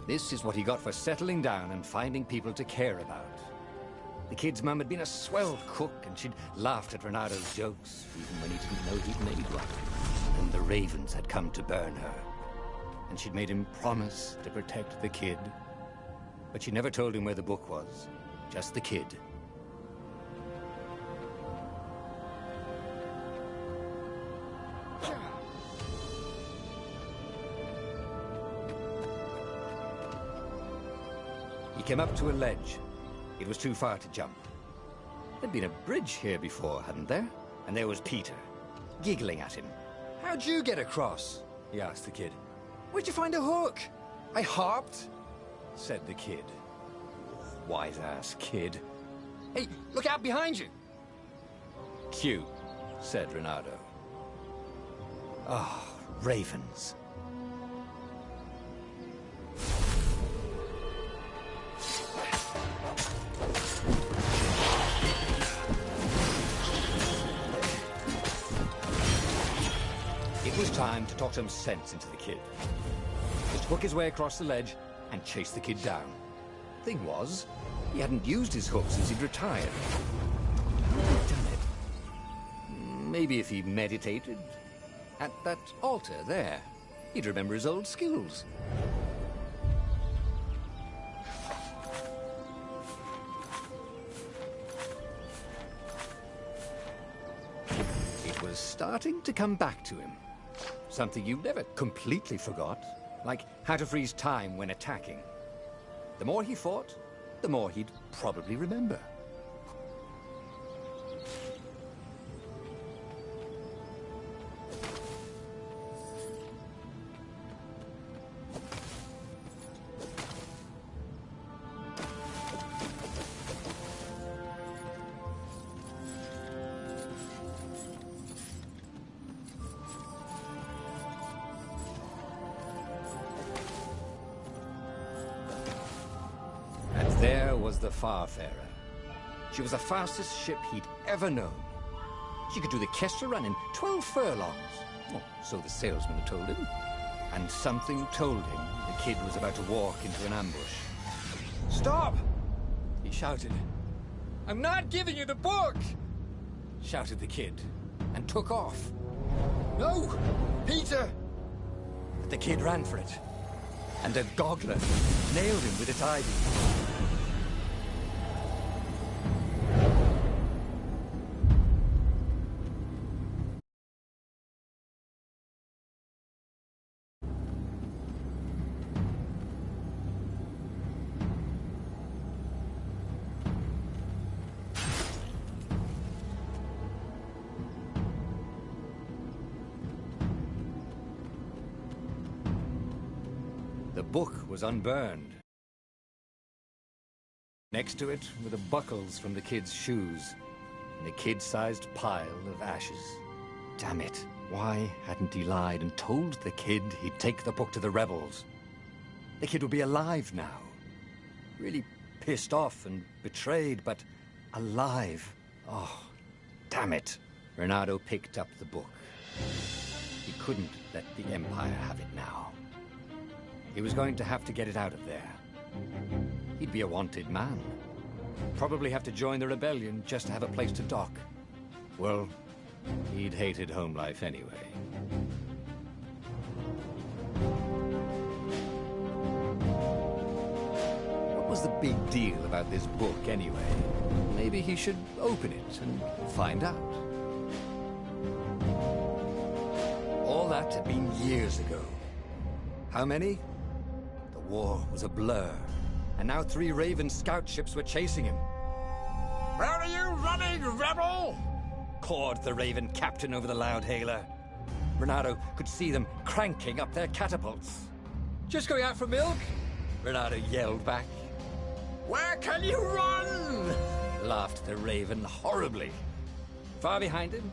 This is what he got for settling down and finding people to care about. The kid's mum had been a swell cook, and she'd laughed at Renado's jokes, even when he didn't know he'd made one. And the ravens had come to burn her. And she'd made him promise to protect the kid. But she never told him where the book was, just the kid. He came up to a ledge. It was too far to jump. There'd been a bridge here before, hadn't there? And there was Peter, giggling at him. How'd you get across? He asked the kid. Where'd you find a hook? I hopped, said the kid. Wise-ass kid. Hey, look out behind you! Cute, said Renato. Oh, ravens. It was time to talk some sense into the kid. Just hook his way across the ledge and chase the kid down. Thing was, he hadn't used his hook since he'd retired. How had he done it? Maybe if he meditated at that altar there, he'd remember his old skills. It was starting to come back to him. Something you never completely forgot, like how to freeze time when attacking. The more he fought, the more he'd probably remember. There was the Farfarer. She was the fastest ship he'd ever known. She could do the Kestra run in 12 furlongs. Oh, so the salesman had told him. And something told him the kid was about to walk into an ambush. Stop! He shouted. I'm not giving you the book! Shouted the kid, and took off. No! Peter! But the kid ran for it. And a goggler nailed him with its ivy. The book was unburned. Next to it were the buckles from the kid's shoes, and a kid-sized pile of ashes. Damn it, why hadn't he lied and told the kid he'd take the book to the rebels? The kid would be alive now. Really pissed off and betrayed, but alive. Oh, damn it. Renato picked up the book. He couldn't let the Empire have it now. He was going to have to get it out of there. He'd be a wanted man. Probably have to join the rebellion just to have a place to dock. Well, he'd hated home life anyway. What was the big deal about this book anyway? Maybe he should open it and find out. All that had been years ago. How many? The war was a blur, and now 3 Raven scout ships were chasing him. Where are you running, rebel? Cawed the Raven captain over the loud hailer. Renato could see them cranking up their catapults. Just going out for milk? Renato yelled back. Where can you run? Laughed the Raven horribly. Far behind him,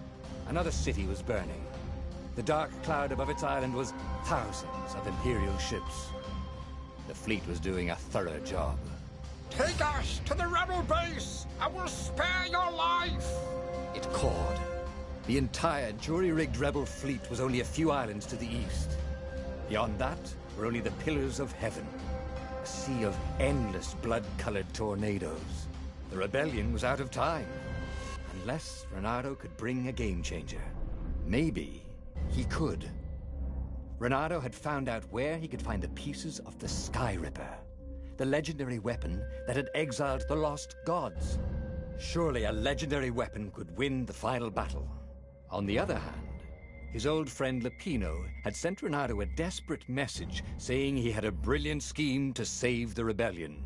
another city was burning. The dark cloud above its island was thousands of Imperial ships. The fleet was doing a thorough job. Take us to the rebel base! I will spare your life! It cawed. The entire jury-rigged rebel fleet was only a few islands to the east. Beyond that were only the pillars of heaven, a sea of endless blood-colored tornadoes. The rebellion was out of time, unless Reynardo could bring a game-changer. Maybe he could. Reynardo had found out where he could find the pieces of the Sky Ripper, the legendary weapon that had exiled the lost gods. Surely a legendary weapon could win the final battle. On the other hand, his old friend Lapino had sent Reynardo a desperate message saying he had a brilliant scheme to save the rebellion.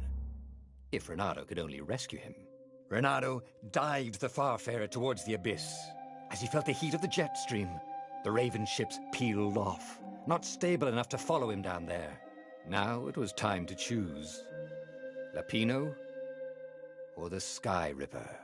If Reynardo could only rescue him. Reynardo dived the Farfarer towards the abyss. As he felt the heat of the jet stream, the Raven ships peeled off, not stable enough to follow him down there. Now it was time to choose. Lapino or the Sky Ripper.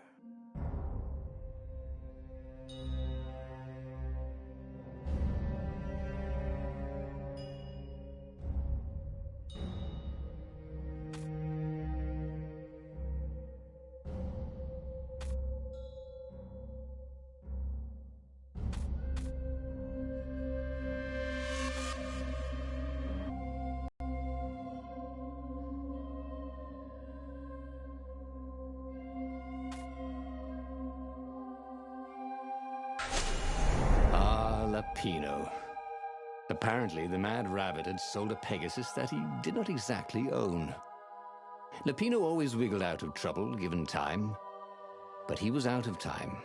Lapino. Apparently, the Mad Rabbit had sold a Pegasus that he did not exactly own. Lapino always wiggled out of trouble, given time. But he was out of time.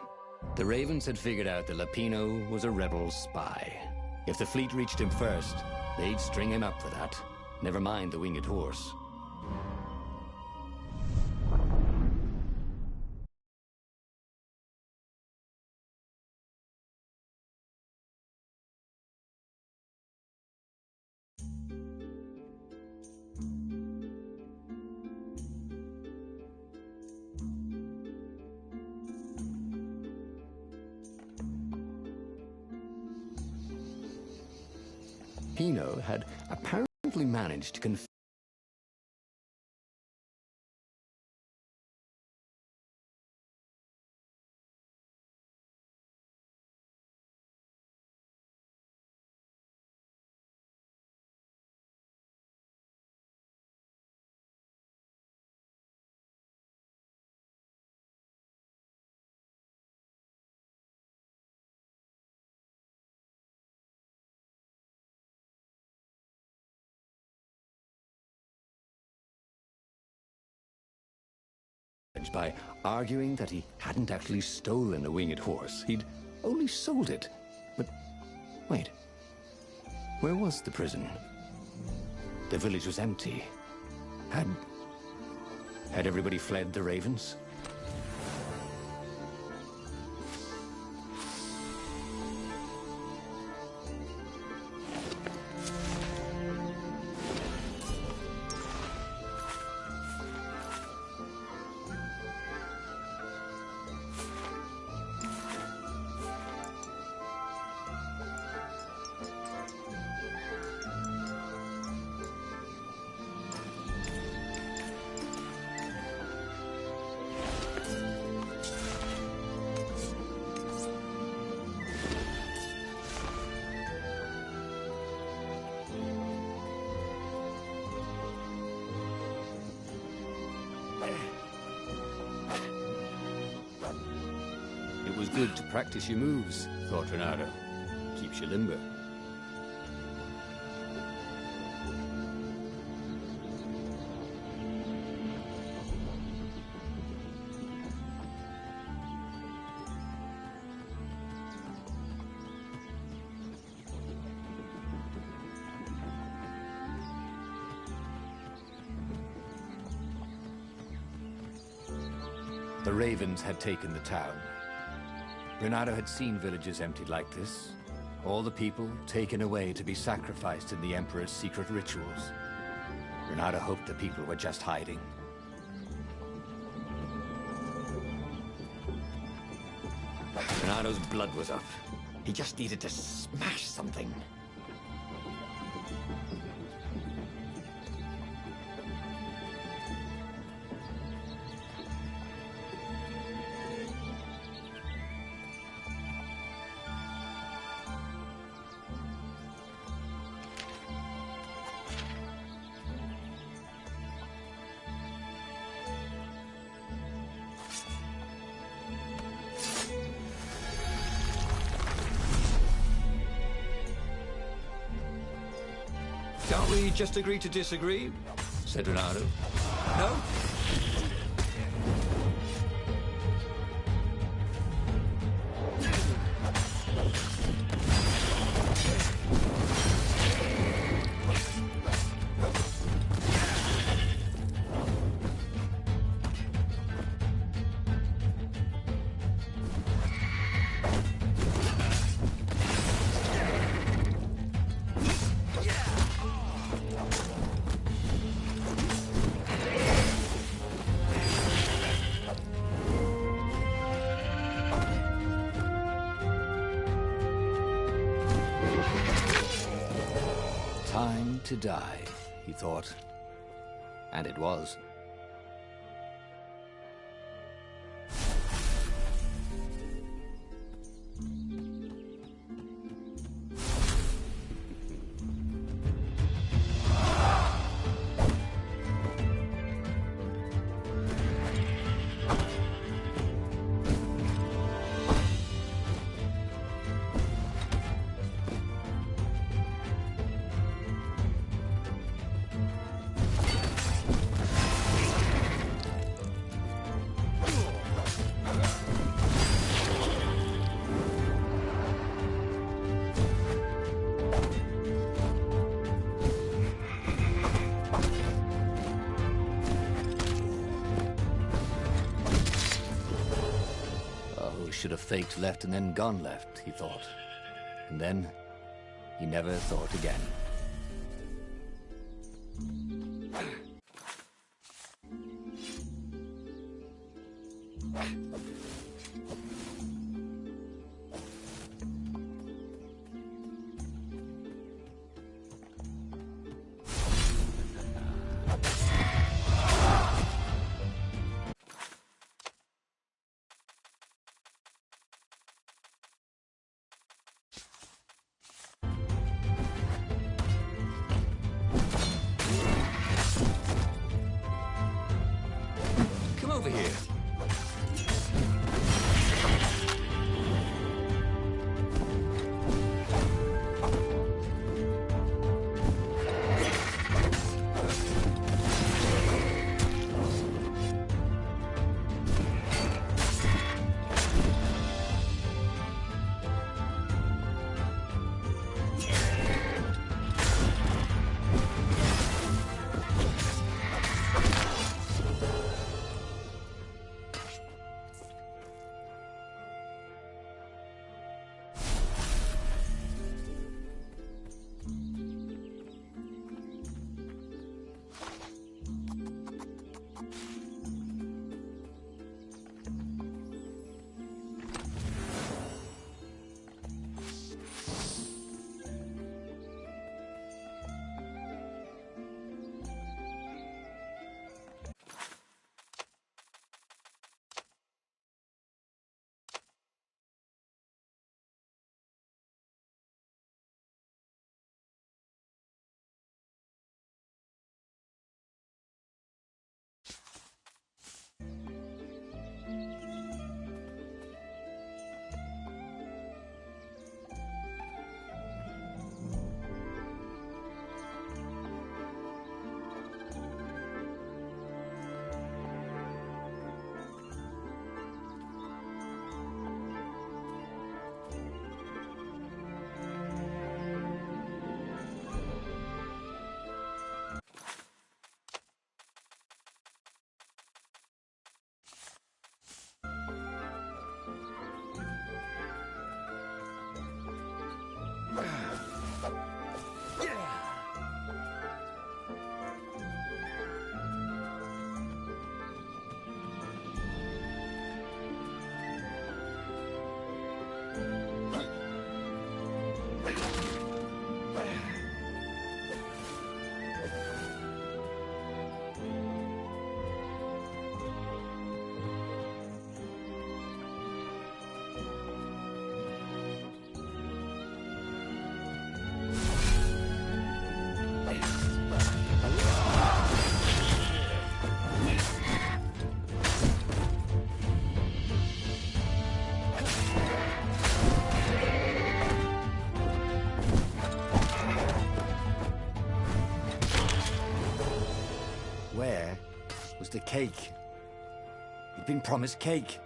The Ravens had figured out that Lapino was a rebel spy. If the fleet reached him first, they'd string him up for that. Never mind the winged horse. Pino had apparently managed to convince by arguing that he hadn't actually stolen a winged horse. He'd only sold it. But wait, where was the prison? The village was empty. Had everybody fled the Ravens? It was good to practice your moves, thought Reynardo. Keeps you limber. The Ravens had taken the town. Reynardo had seen villages emptied like this. All the people taken away to be sacrificed in the Emperor's secret rituals. Reynardo hoped the people were just hiding. Reynardo's blood was up. He just needed to smash something. Can't we just agree to disagree? Said Renato. No? Time to die, he thought. And it was. Should have faked left and then gone left, he thought. And then, he never thought again. Over here. a cake. He'd been promised cake.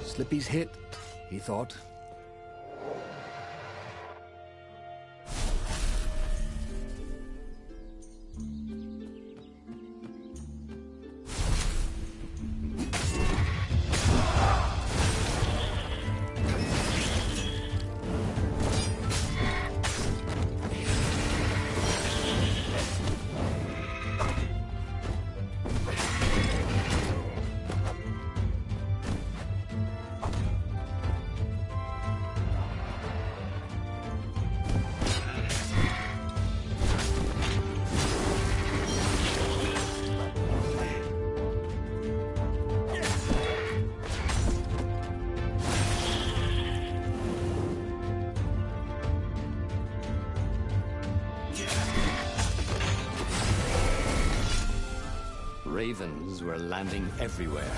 Slippy's hit, he thought. Ravens were landing everywhere.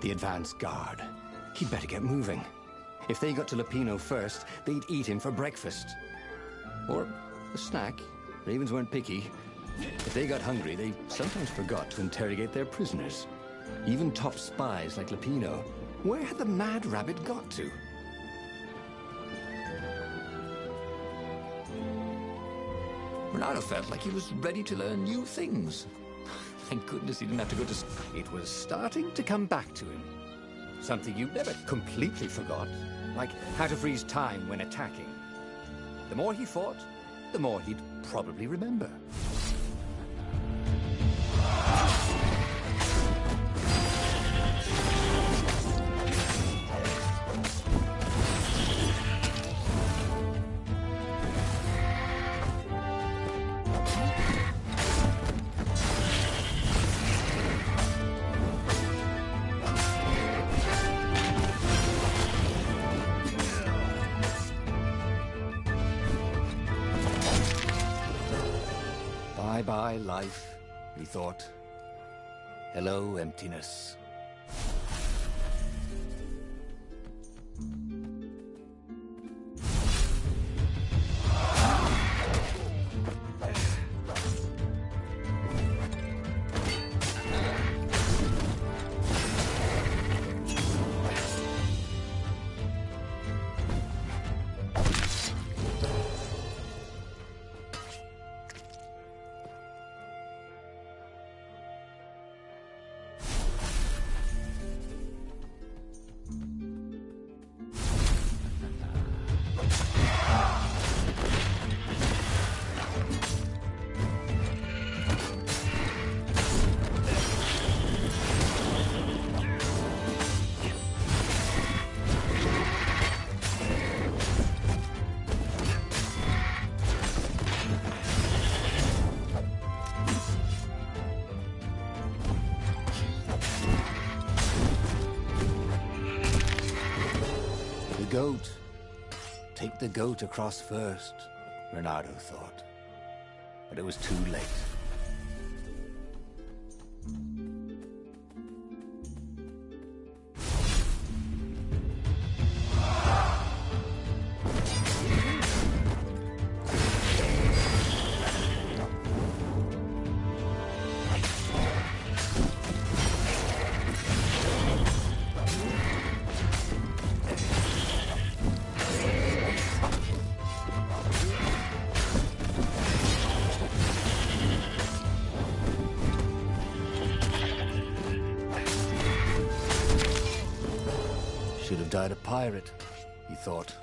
The advance guard. He'd better get moving. If they got to Lupino first, they'd eat him for breakfast. Or a snack. Ravens weren't picky. If they got hungry, they sometimes forgot to interrogate their prisoners. Even top spies like Lupino. Where had the mad rabbit got to? Ronaldo felt like he was ready to learn new things. Thank goodness he didn't have to go to school. It was starting to come back to him. Something you never completely forgot. Like how to freeze time when attacking. The more he fought, the more he'd probably remember. Bye-bye, life, he thought. Hello, emptiness. Goat. Take the goat across first, Bernardo thought. But it was too late. Should have died a pirate, he thought.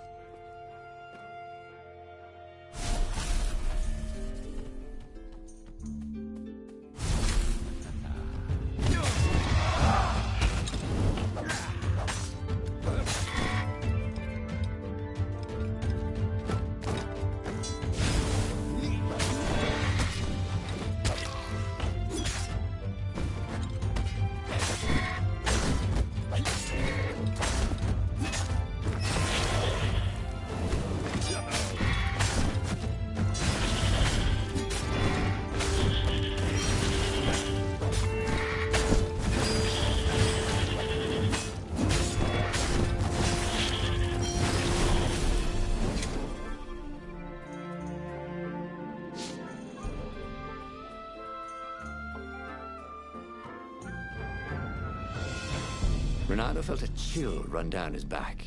Renato felt a chill run down his back.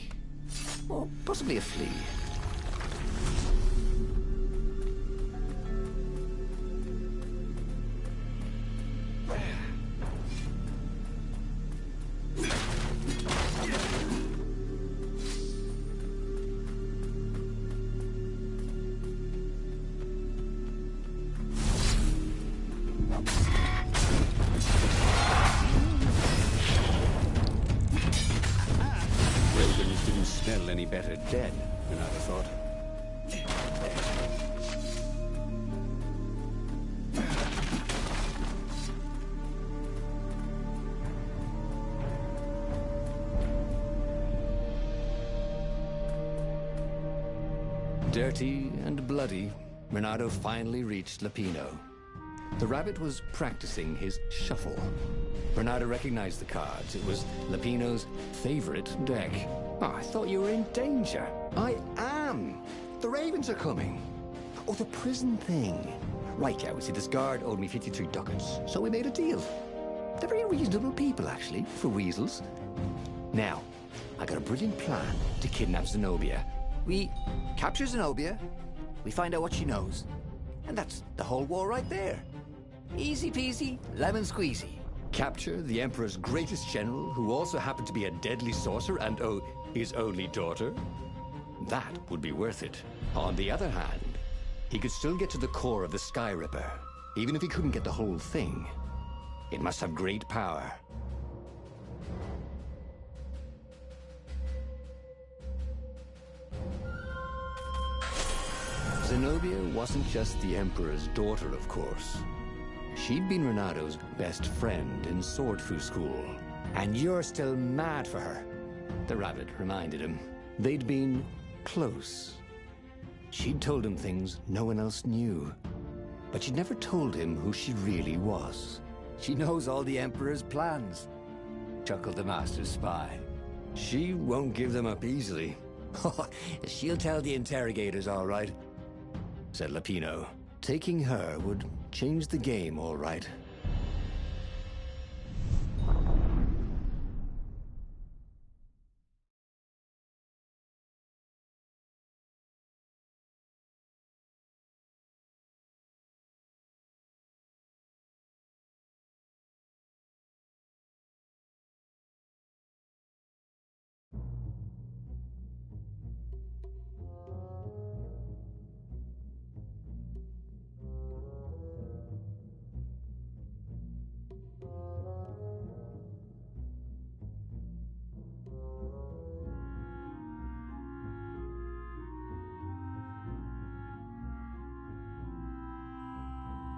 Or possibly a flea. Any better dead, Renato thought. Dirty and bloody, Renato finally reached Lapino. The rabbit was practicing his shuffle. Renato recognized the cards. It was Lapino's favorite deck. Oh, I thought you were in danger. I am. The ravens are coming. Oh, the prison thing. Right, yeah, see, this guard owed me 53 ducats, so we made a deal. They're very reasonable people, actually, for weasels. Now, I got a brilliant plan to kidnap Zenobia. We capture Zenobia, we find out what she knows, and that's the whole war right there. Easy peasy, lemon squeezy. Capture the Emperor's greatest general, who also happened to be a deadly sorcerer, and his only daughter? That would be worth it. On the other hand, he could still get to the core of the Sky Ripper, even if he couldn't get the whole thing. It must have great power. Zenobia wasn't just the Emperor's daughter, of course. She'd been Renato's best friend in Sword Fu school. And you're still mad for her, the rabbit reminded him. They'd been close. She'd told him things no one else knew. But she'd never told him who she really was. She knows all the Emperor's plans, chuckled the Master Spy. She won't give them up easily. She'll tell the interrogators, all right, said Lapino. Taking her would change the game, all right.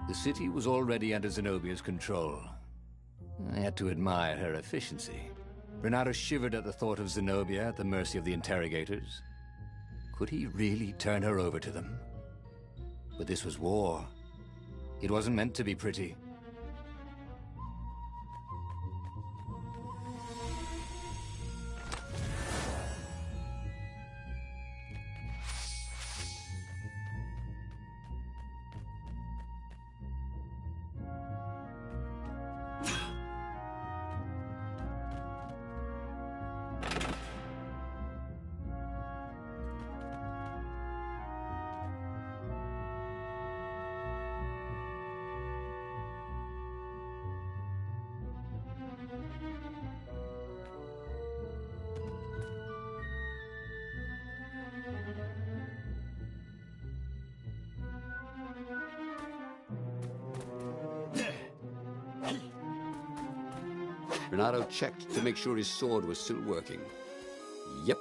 The city was already under Zenobia's control. I had to admire her efficiency. Renato shivered at the thought of Zenobia at the mercy of the interrogators. Could he really turn her over to them? But this was war. It wasn't meant to be pretty. Renato checked to make sure his sword was still working. Yep.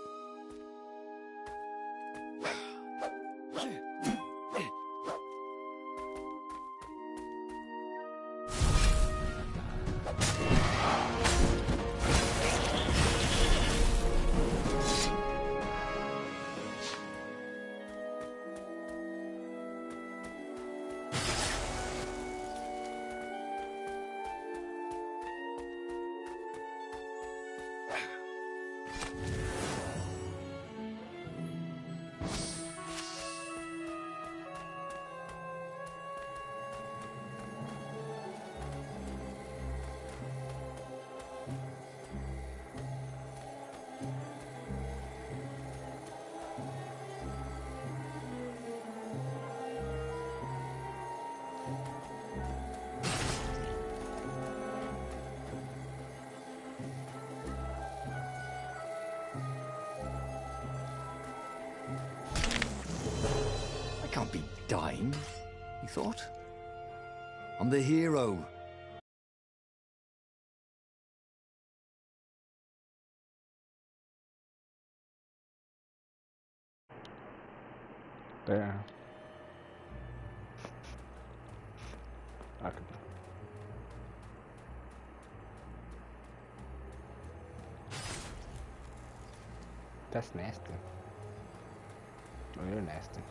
dying, he thought. I'm the hero. There. Okay. That's nasty. Oh, you're nasty.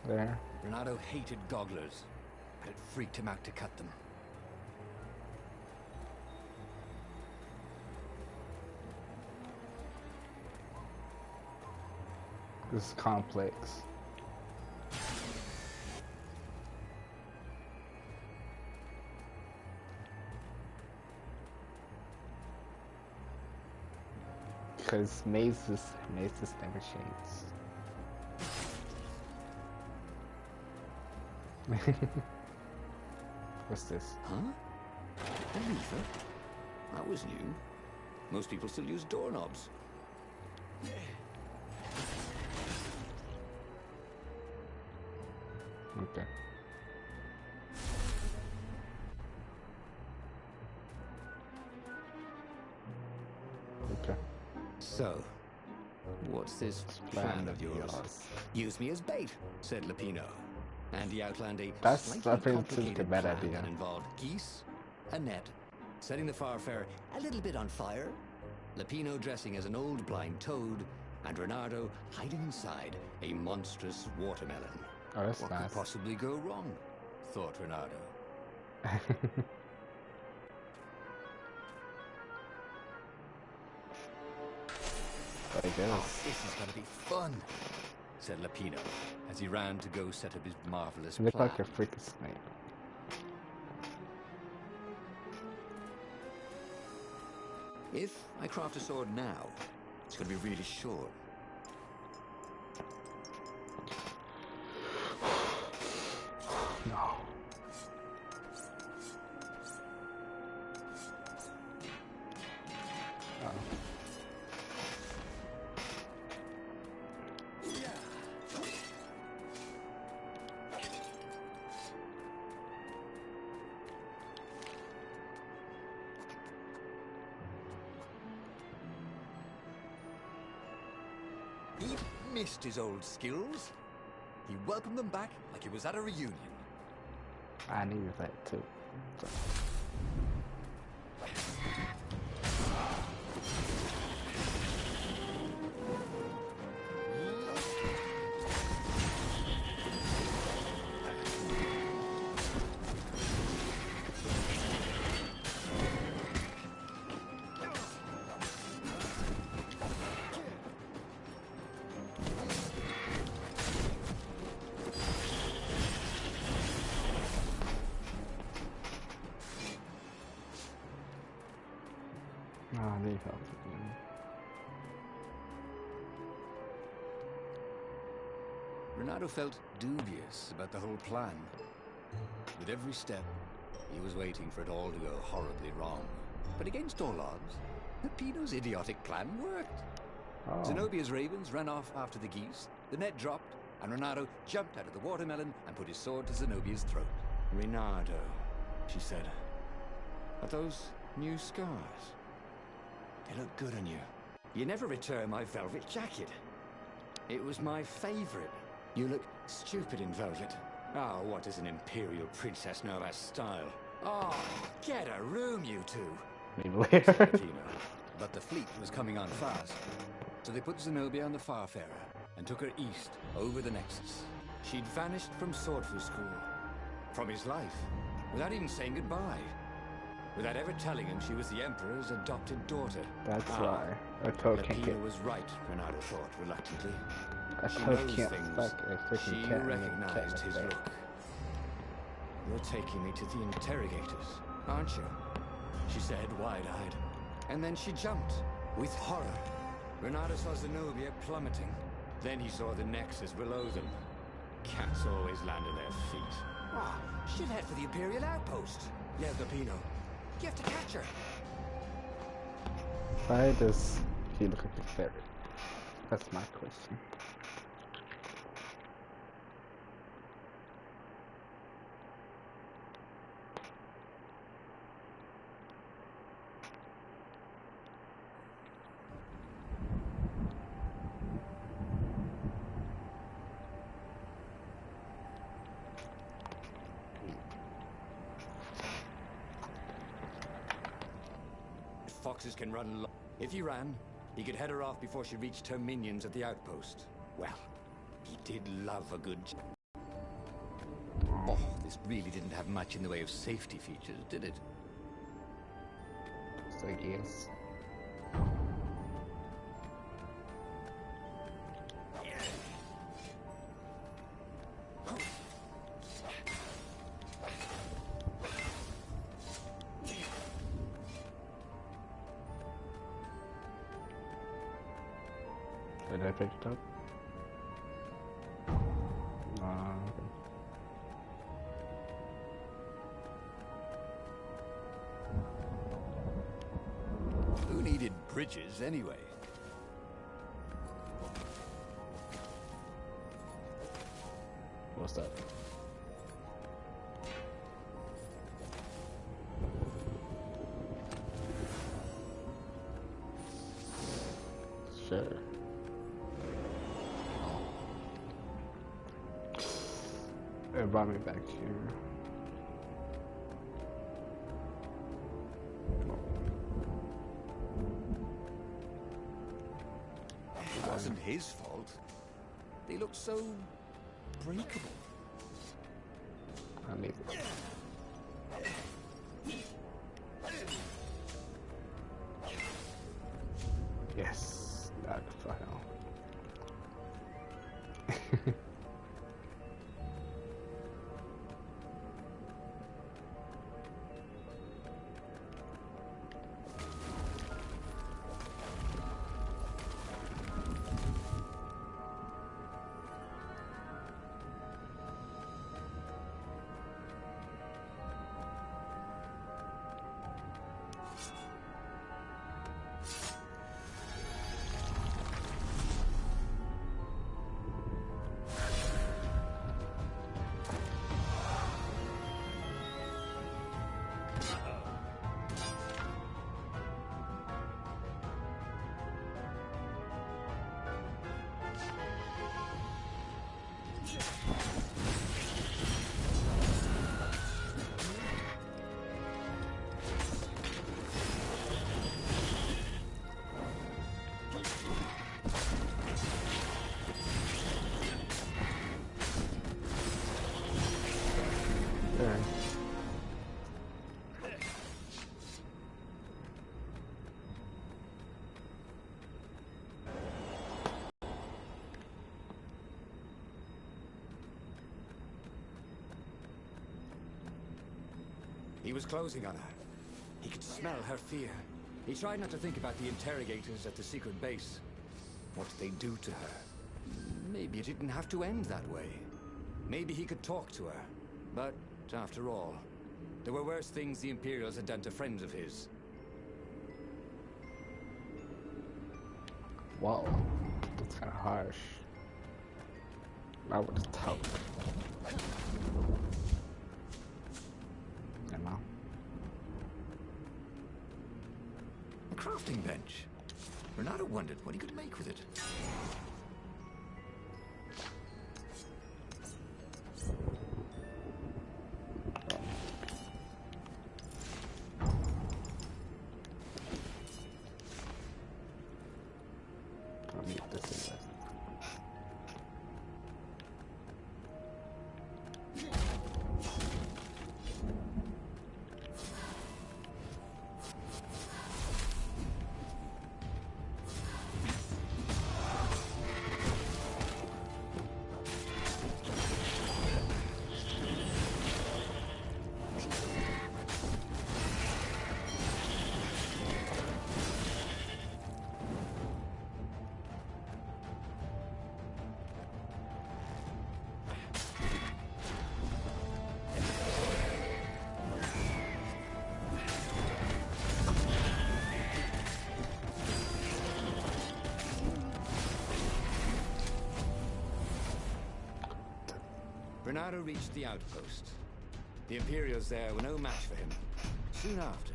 There. Renato hated gogglers, but it freaked him out to cut them. This is complex. Because mazes never change. What's this? Huh? A lever? That was new. Most people still use doorknobs. Okay. Okay. So, what's this plan of yours? Use me as bait, said Lupino. And he outlined a That's slightly I think it's a complicated bad plan idea. that involved geese, a net, setting the Farfarer a little bit on fire, Lupino dressing as an old blind toad, and Renato hiding inside a monstrous watermelon. Oh, that's What nice. could possibly go wrong? Thought Renato. I guess. This is gonna be fun, said Lupino, as he ran to go set up his marvelous You look plan. like a freaking snake. If I craft a sword now, it's going to be really short. No. He'd missed his old skills. He welcomed them back like he was at a reunion. I needed that too. So. No, I need help. Renato felt dubious about the whole plan. With every step, he was waiting for it all to go horribly wrong. But against all odds, Lupino's idiotic plan worked. Oh. Zenobia's ravens ran off after the geese, the net dropped, and Renato jumped out of the watermelon and put his sword to Zenobia's throat. Renato, she said. Are those new scars? They look good on you. You never returned my velvet jacket. It was my favorite. You look stupid in velvet. Oh, what does an imperial princess know about style? Oh, get a room, you two. Maybe said later. Lupino. But the fleet was coming on fast. So they put Zenobia on the Farfarer and took her east, over the Nexus. She'd vanished from Swordfu School, from his life, without even saying goodbye. Without ever telling him she was the Emperor's adopted daughter. That's why a toad can't get. Lupino was right, Renato thought reluctantly. A She toad knows can't things. fuck a She freaking cat and make a cat recognized like his that. look. You're taking me to the interrogators, aren't you? She said, wide-eyed. And then she jumped, with horror. Renato saw Zenobia plummeting. Then he saw the Nexus below them. Cats always land on their feet. Ah, she'll head for the Imperial outpost. Yeah, Lupino. You have to catch her. Why does he look like a ferret? That's my question. Foxes can run If he ran, he could head her off before she reached her minions at the outpost. Well, he did love a good... Oh, this really didn't have much in the way of safety features, did it? So yes. Did I pick it up? Okay. Who needed bridges anyway? What's that? Sure. It brought me back here. It wasn't his fault. They looked so breakable. I need it. Yes, that file. There. He was closing on her. He could smell her fear. He tried not to think about the interrogators at the secret base. What did they do to her? Maybe it didn't have to end that way. Maybe he could talk to her. But, after all, there were worse things the Imperials had done to friends of his. Wow, that's kind of harsh. I would have told. You know? A crafting bench. Renato wondered what he could make with it. I'll need this in there. Bernardo reached the outpost. The Imperials there were no match for him. Soon after,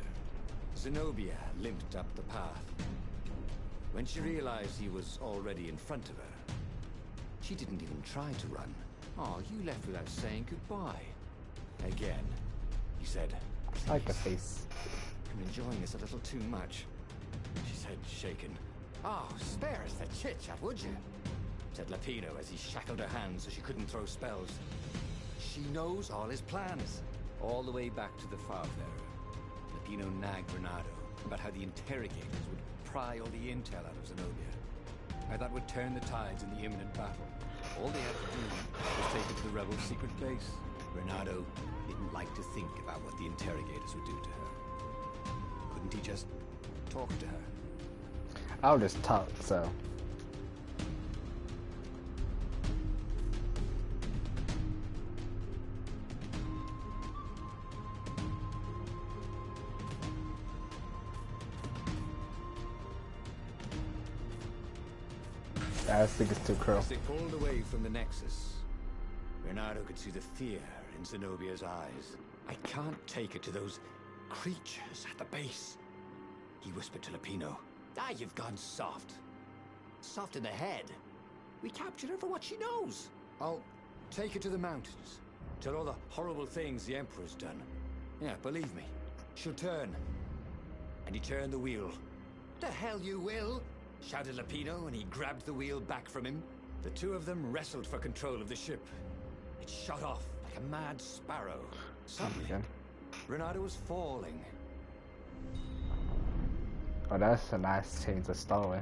Zenobia limped up the path. When she realized he was already in front of her, she didn't even try to run. Oh, you left without saying goodbye. Again, he said. I like the face. I'm enjoying this a little too much, she said, shaken. Oh, spare us the chit-chat, would you? Said Lapino as he shackled her hands so she couldn't throw spells. She knows all his plans. All the way back to the Farfarer, Lapino nagged Bernardo about how the interrogators would pry all the intel out of Zenobia. How that would turn the tides in the imminent battle. All they had to do was take her to the rebels' secret base. Bernardo didn't like to think about what the interrogators would do to her. Couldn't he just talk to her? I'll just talk, so. I think it's too cruel. As they pulled away from the Nexus, Bernardo could see the fear in Zenobia's eyes. I can't take her to those creatures at the base, he whispered to Lapino. Ah, you've gone soft. Soft in the head. We captured her for what she knows. I'll take her to the mountains. Tell all the horrible things the Emperor's done. Yeah, believe me, she'll turn. And he turned the wheel. The hell you will! Shouted Lapino, and he grabbed the wheel back from him. The two of them wrestled for control of the ship. It shot off like a mad sparrow. Suddenly, Bernardo was falling. Oh, that's a nice change of story.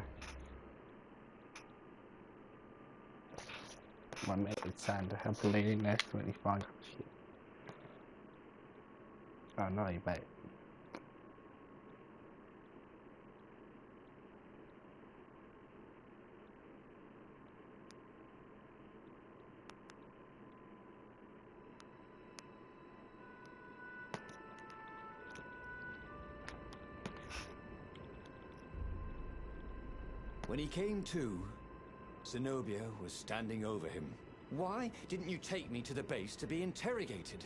My mate signed to help lady next when he found shit. Oh no, you bet. When he came to, Zenobia was standing over him. Why didn't you take me to the base to be interrogated?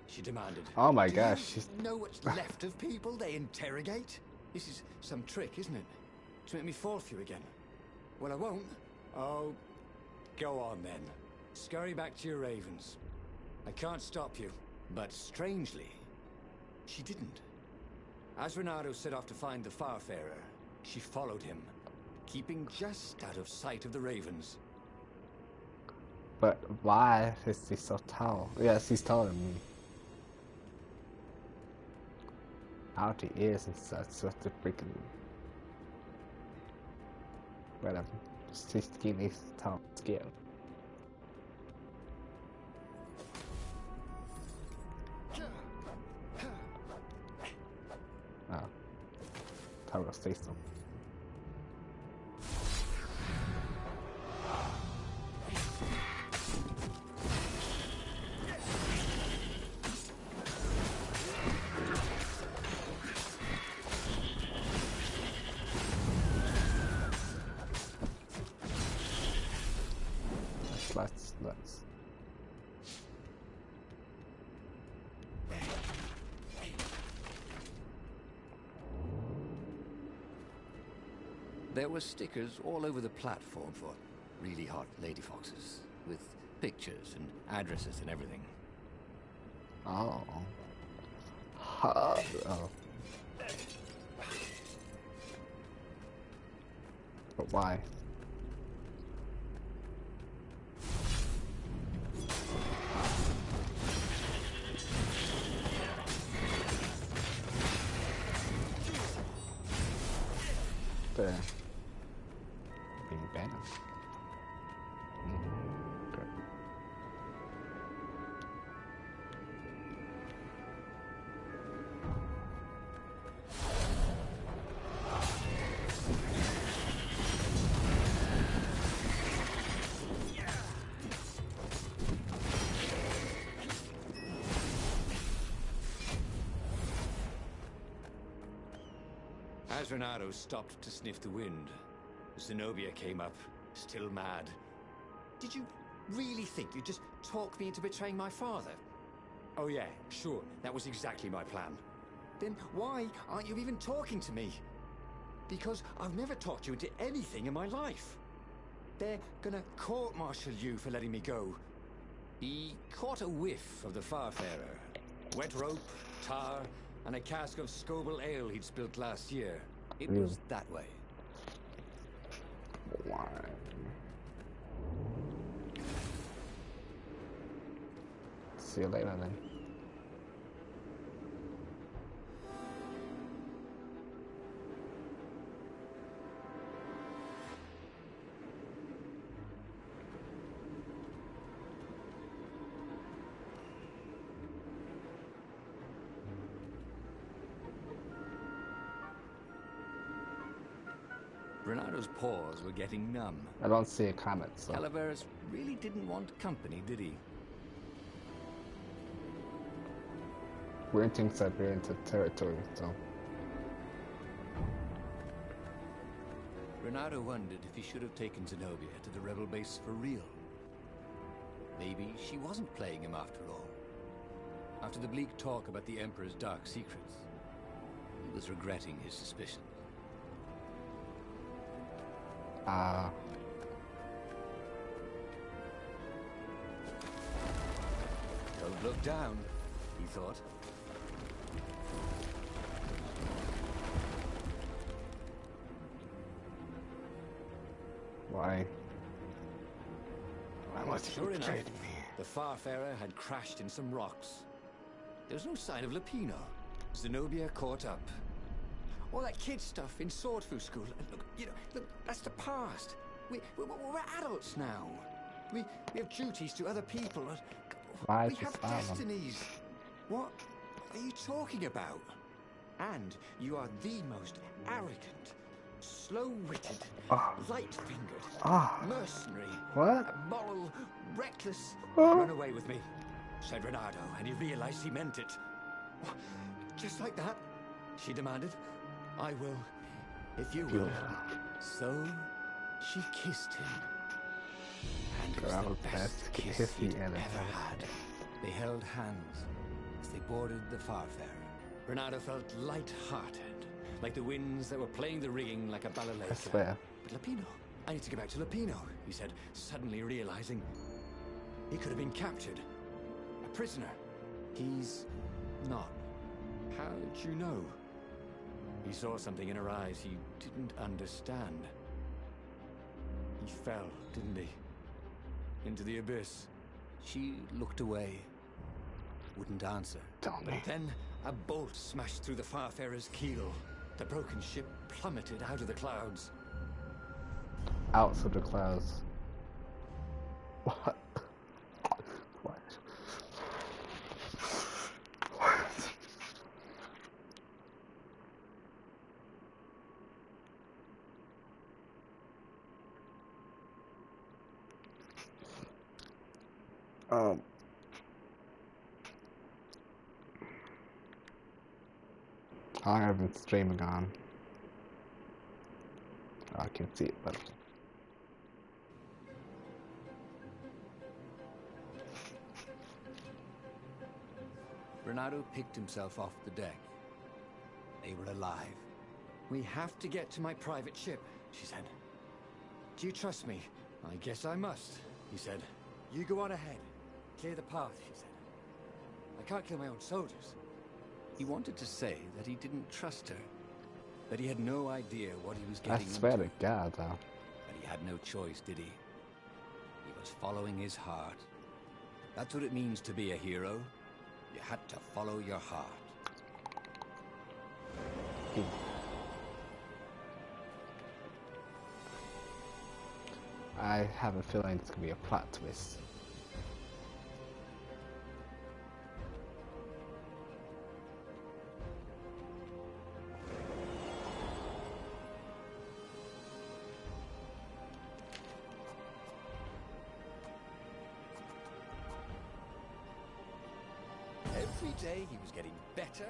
She demanded. Oh my Do gosh, you she's... know what's left of people they interrogate? This is some trick, isn't it? To make me fall for you again. Well, I won't. Oh, go on then. Scurry back to your ravens. I can't stop you. But strangely, she didn't. As Renato set off to find the Farfarer, she followed him, keeping just out of sight of the ravens. But why is he so tall? Yes, he's taller than me. Out he is and such a freaking... Whatever. He's skinny, tall, scared. Oh. Tower system. Let's. There were stickers all over the platform for really hot lady foxes, with pictures and addresses and everything. Oh. Oh. But why? There. Being banned. Good. As Renato stopped to sniff the wind, Zenobia came up, still mad. Did you really think you'd just talk me into betraying my father? Oh yeah, sure, that was exactly my plan. Then why aren't you even talking to me? Because I've never talked you into anything in my life. They're gonna court-martial you for letting me go. He caught a whiff of the Farfarer. Wet rope, tar, and a cask of Scobel ale he'd spilt last year. It was that way. Why? See you later then. Bernardo's paws were getting numb. I don't see a comment, so. Calaveras really didn't want company, did he? Weird things that we're into territory, so. Bernardo wondered if he should have taken Zenobia to the rebel base for real. Maybe she wasn't playing him after all. After the bleak talk about the Emperor's dark secrets, he was regretting his suspicions. Don't look down, he thought. Why? Why must Sure you enough, betray me? the Farfarer had crashed in some rocks. There was no sign of Lupino. Zenobia caught up. All that kid stuff in Swordfu School. Look, look, that's the past. We're adults now. We have duties to other people. Why We is have this silent? destinies. What are you talking about? And you are the most arrogant, slow-witted, light-fingered, mercenary, What? moral, reckless. Oh. Run away with me, said Renato, and he realized he meant it. Just like that, she demanded. I will, if you will. So she kissed him. And it was Girl, the best best kiss kiss he'd he ever ever had. They held hands as they boarded the Farfarer. Renato felt light-hearted, like the winds that were playing the rigging like a balalaika. I swear. But Lupino, I need to get back to Lupino, he said, suddenly realizing he could have been captured. A prisoner. He's not. How'd you know? He saw something in her eyes he didn't understand. He fell, didn't he? Into the abyss. She looked away, wouldn't answer. Tell me. Then a bolt smashed through the Farfarer's keel. The broken ship plummeted out of the clouds. Out of the clouds. What? What? What? How long have I been streaming on? Oh, I can see it, but Renato picked himself off the deck. They were alive. We have to get to my private ship, she said. Do you trust me? I guess I must, he said. You go on ahead. Clear the path, she said. I can't kill my own soldiers. He wanted to say that he didn't trust her, that he had no idea what he was I getting swear into. to God, though. But he had no choice, did he? He was following his heart. That's what it means to be a hero. You had to follow your heart. I have a feeling it's gonna be a plot twist. Every day he was getting better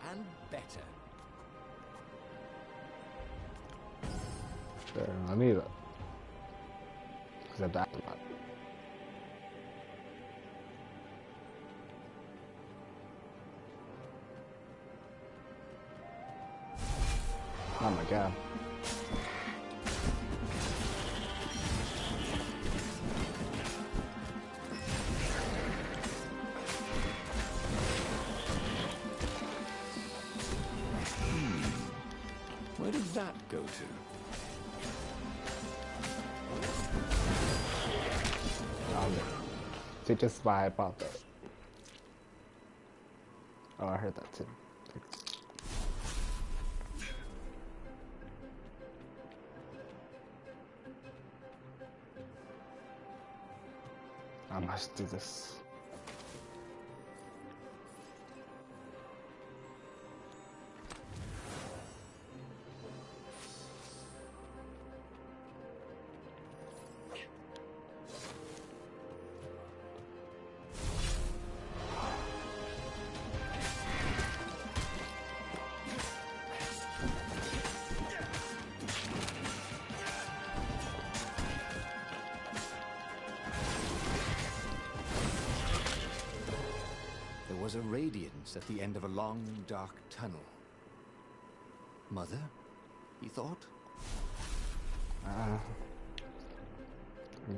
and better. Sure, I need it. Because I died a lot. Oh my god. Where did that go to? They just vibe about that. Oh, I heard that too. I must do this. There was a radiance at the end of a long, dark tunnel. Mother? He thought? I'm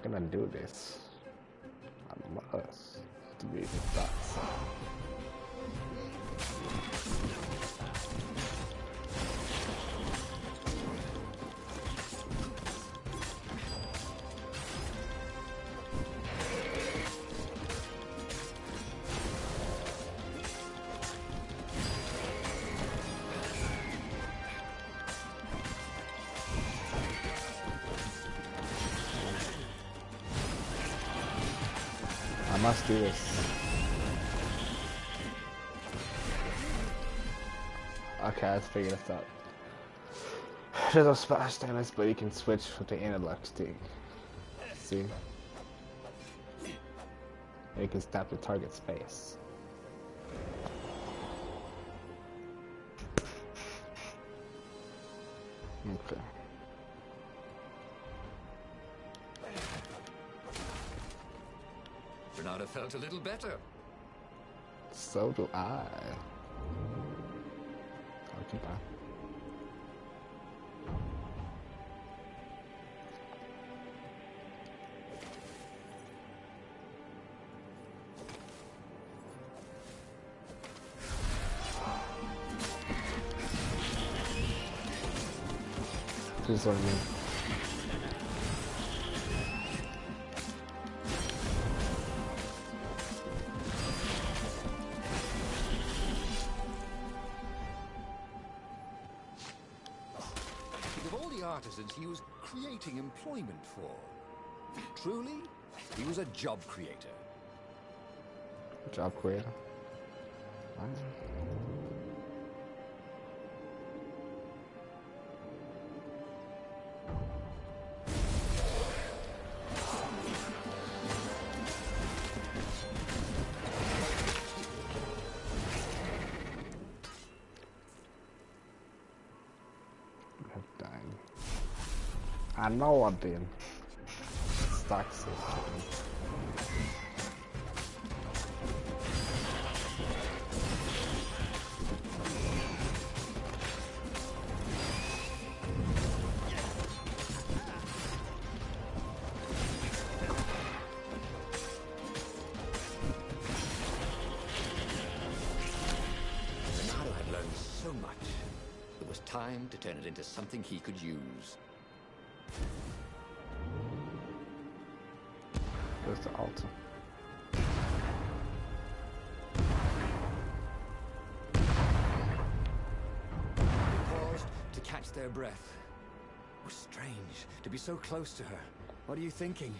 gonna do this. I must to be his thoughts. I must do this. Okay, let's figure this out. There's no splash damage, but you can switch with the analog stick. See? You can stab the target's face. Okay. Bernardo felt a little better. So do I. Okay, bye. This is what I mean. Of all the artisans he was creating employment for, truly, he was a job creator. Job creator. I know I did. Stack system. Bernardo had learned so much. It was time to turn it into something he could use. There's the altar. They paused to catch their breath. It was strange to be so close to her. What are you thinking?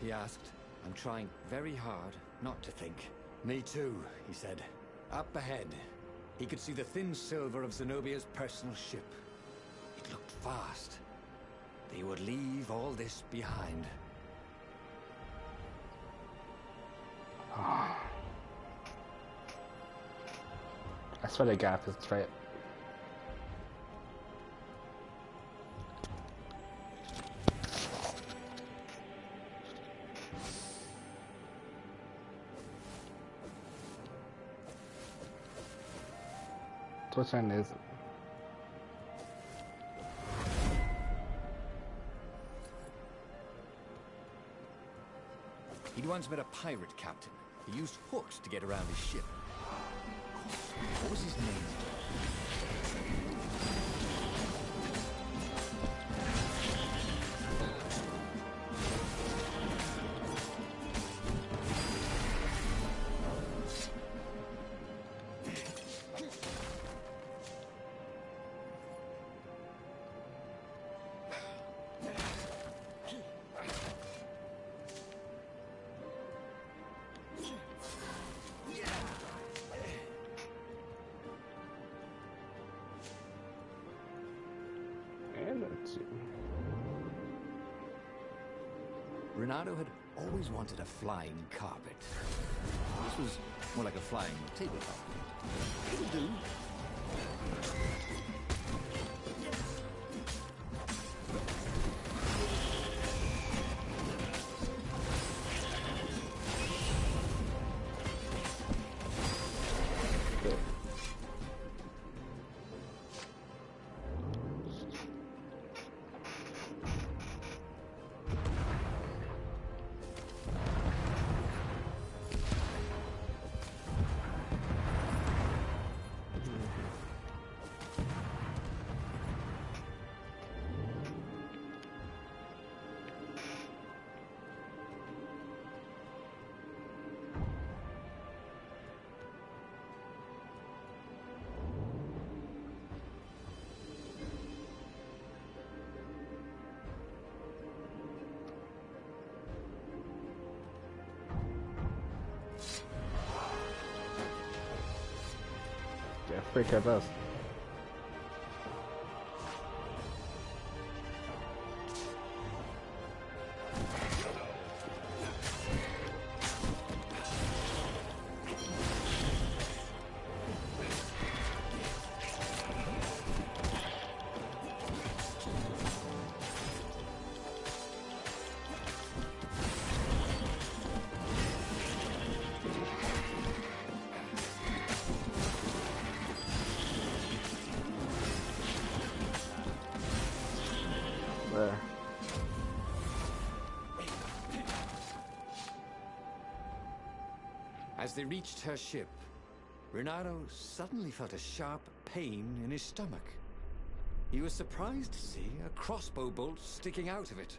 He asked. I'm trying very hard not to think. Me too, he said. Up ahead, he could see the thin silver of Zenobia's personal ship. It looked fast. They would leave all this behind. I swear to God, this trait. Which one is it? once met a pirate captain. He used hooks to get around his ship. What was his name? Renato had always wanted a flying carpet. This was more like a flying tabletop. It'll do. Yeah, freak out us. There. As they reached her ship, Renato suddenly felt a sharp pain in his stomach. He was surprised to see a crossbow bolt sticking out of it.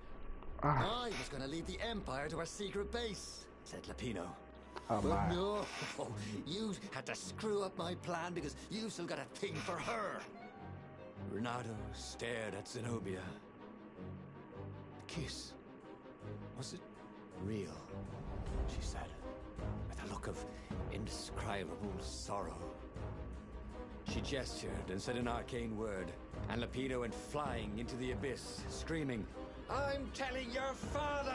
I was going to lead the Empire to a secret base, said Lapino. Oh But my. no, you had to screw up my plan because you still got a thing for her. Renato stared at Zenobia. The kiss. Was it real? She said, with a look of indescribable sorrow. She gestured and said an arcane word, and Lapino went flying into the abyss, screaming, "I'm telling your father!"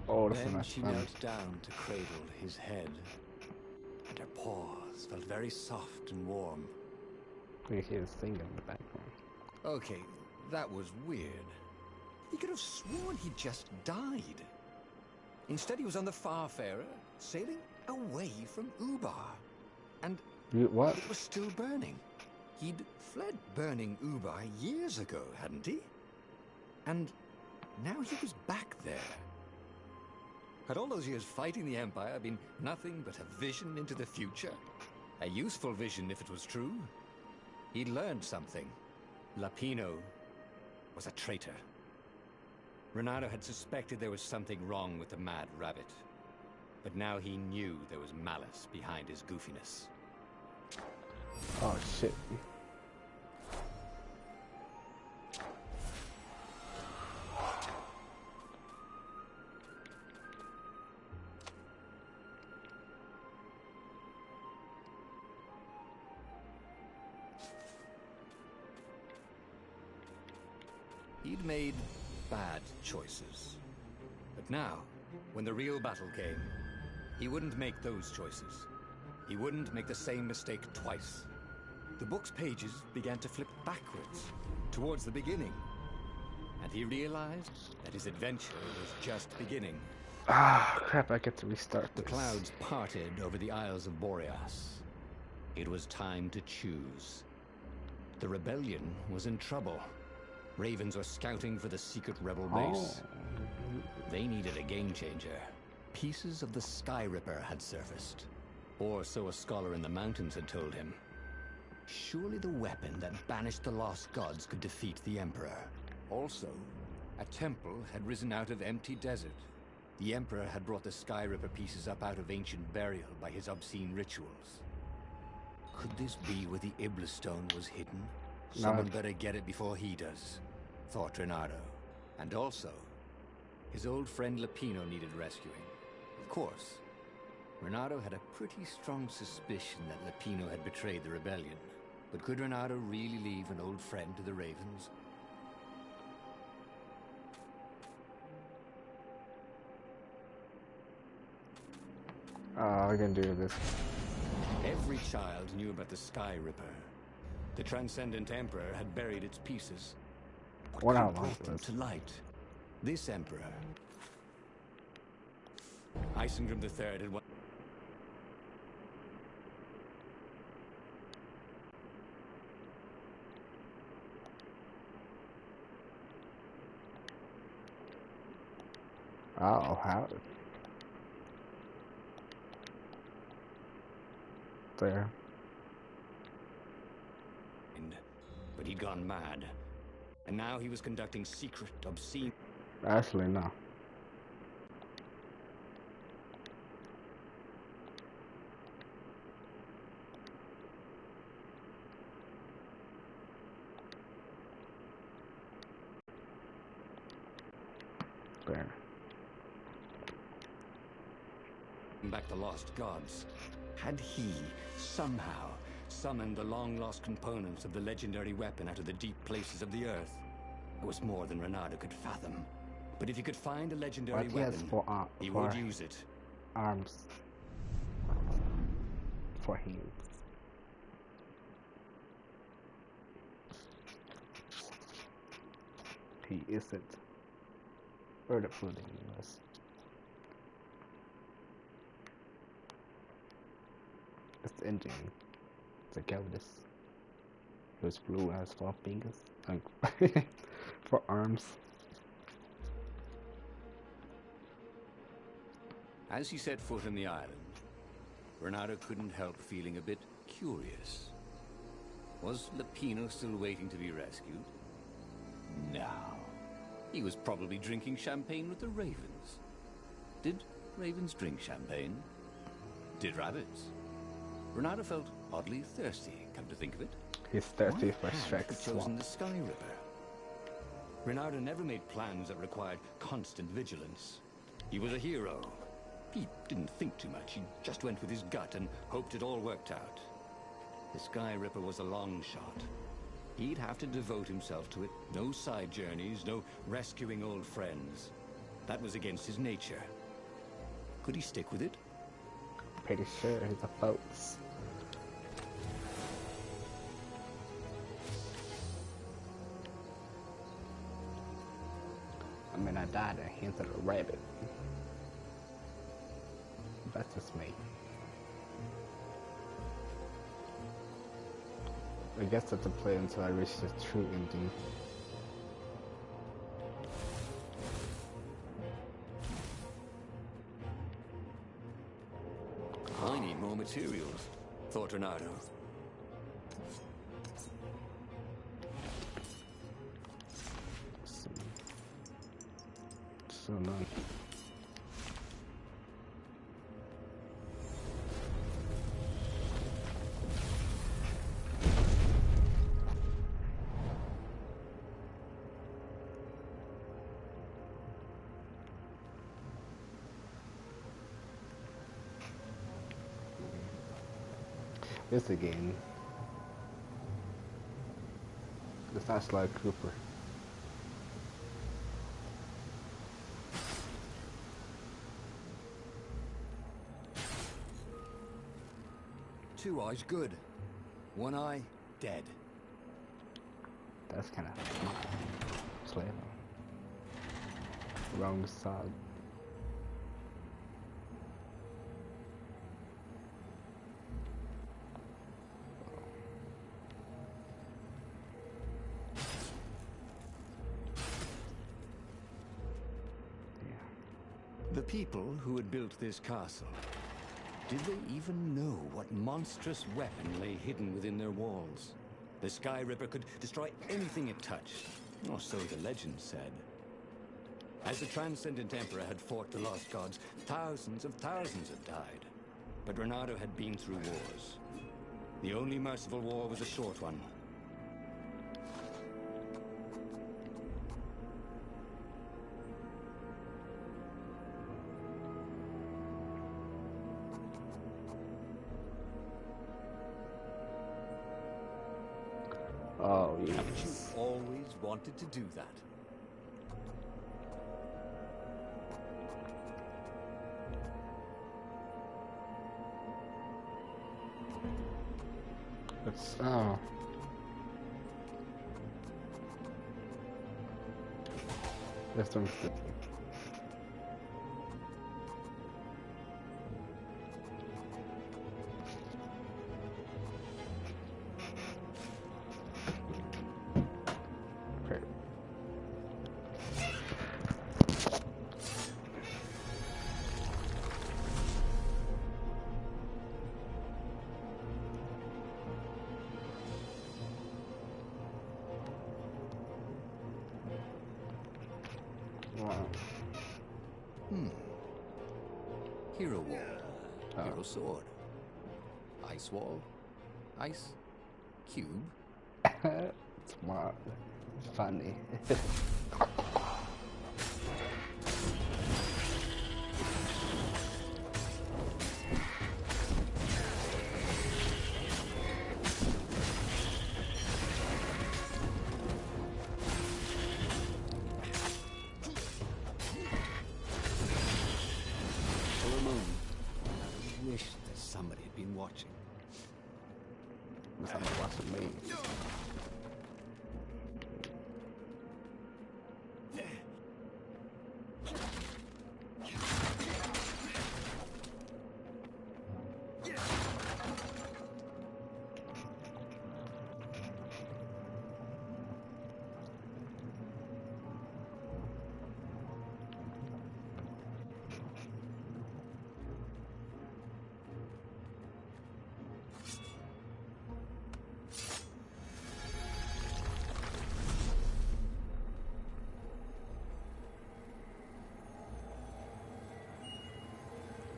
Oh, that's a Then nice she sound. knelt down to cradle his head, and her paws felt very soft and warm. You hear this thing in the background. Okay, that was weird. He could have sworn he'd just died. Instead, he was on the Farfarer, sailing away from Ubar. And What? it was still burning. He'd fled burning Ubar years ago, hadn't he? And now he was back there. Had all those years fighting the Empire been nothing but a vision into the future? A useful vision if it was true. He'd learned something. Lapino was a traitor. Renato had suspected there was something wrong with the Mad Rabbit. But now he knew there was malice behind his goofiness. Oh shit. He'd made bad choices. But now, when the real battle came, he wouldn't make those choices. He wouldn't make the same mistake twice. The book's pages began to flip backwards, towards the beginning. And he realized that his adventure was just beginning. Ah, crap, I get to restart The this. clouds parted over the Isles of Boreas. It was time to choose. The rebellion was in trouble. Ravens were scouting for the secret rebel base. They needed a game changer. Pieces of the Sky Ripper had surfaced. Or so a scholar in the mountains had told him. Surely the weapon that banished the lost gods could defeat the Emperor. Also, a temple had risen out of empty desert. The Emperor had brought the Sky Ripper pieces up out of ancient burial by his obscene rituals. Could this be where the Iblis Stone was hidden? Someone better get it before he does, thought Renato. And also, his old friend Lupino needed rescuing. Of course, Renato had a pretty strong suspicion that Lupino had betrayed the rebellion. But could Renato really leave an old friend to the Ravens? I can do this. Every child knew about the Sky Ripper. The Transcendent Emperor had buried its pieces. What could I brought want them was to light? This Emperor. Isengrim III had Oh, how? There. but he'd gone mad. And now he was conducting secret, obscene... Actually, no. There. back the lost gods. Had he, somehow, summoned the long-lost components of the legendary weapon out of the deep places of the earth? It was more than Renato could fathom. But if he could find a legendary But he has weapon, he would use it. Arms. For him. He isn't. Where the pudding was. It's ending. The Gaudis. He was blue and has 4 fingers. Like, for arms. As he set foot on the island, Renato couldn't help feeling a bit curious. Was Lupino still waiting to be rescued? No. He was probably drinking champagne with the ravens. Did ravens drink champagne? Did rabbits? Renato felt oddly thirsty, come to think of it. He's thirsty for Why Shrek had he swamp. chosen the Sky Ripper? Renato never made plans that required constant vigilance. He was a hero. He didn't think too much. He just went with his gut and hoped it all worked out. The Sky Ripper was a long shot. He'd have to devote himself to it. No side journeys, no rescuing old friends. That was against his nature. Could he stick with it? Pretty sure he's a folks. I mean, I died at the hands of a rabbit. That's just me. I guess that's a play until I reach the true ending. I need more materials, thought Renato. So none. This again. It's not Sly Cooper. Two eyes good. One eye dead. That's kind of clever. Wrong side. The people who had built this castle, did they even know what monstrous weapon lay hidden within their walls? The Sky Ripper could destroy anything it touched, or so the legend said. As the Transcendent Emperor had fought the Lost Gods, thousands of thousands had died. But Renato had been through wars. The only merciful war was a short one. Oh, Haven't yes. you always wanted to do that? It's, oh. This one's good. Okay. Wow. Hero Wall, Hero Sword, Ice Wall, Ice Cube. Smart. Funny. For a moment, I wished that somebody had been watching. Somebody watching me.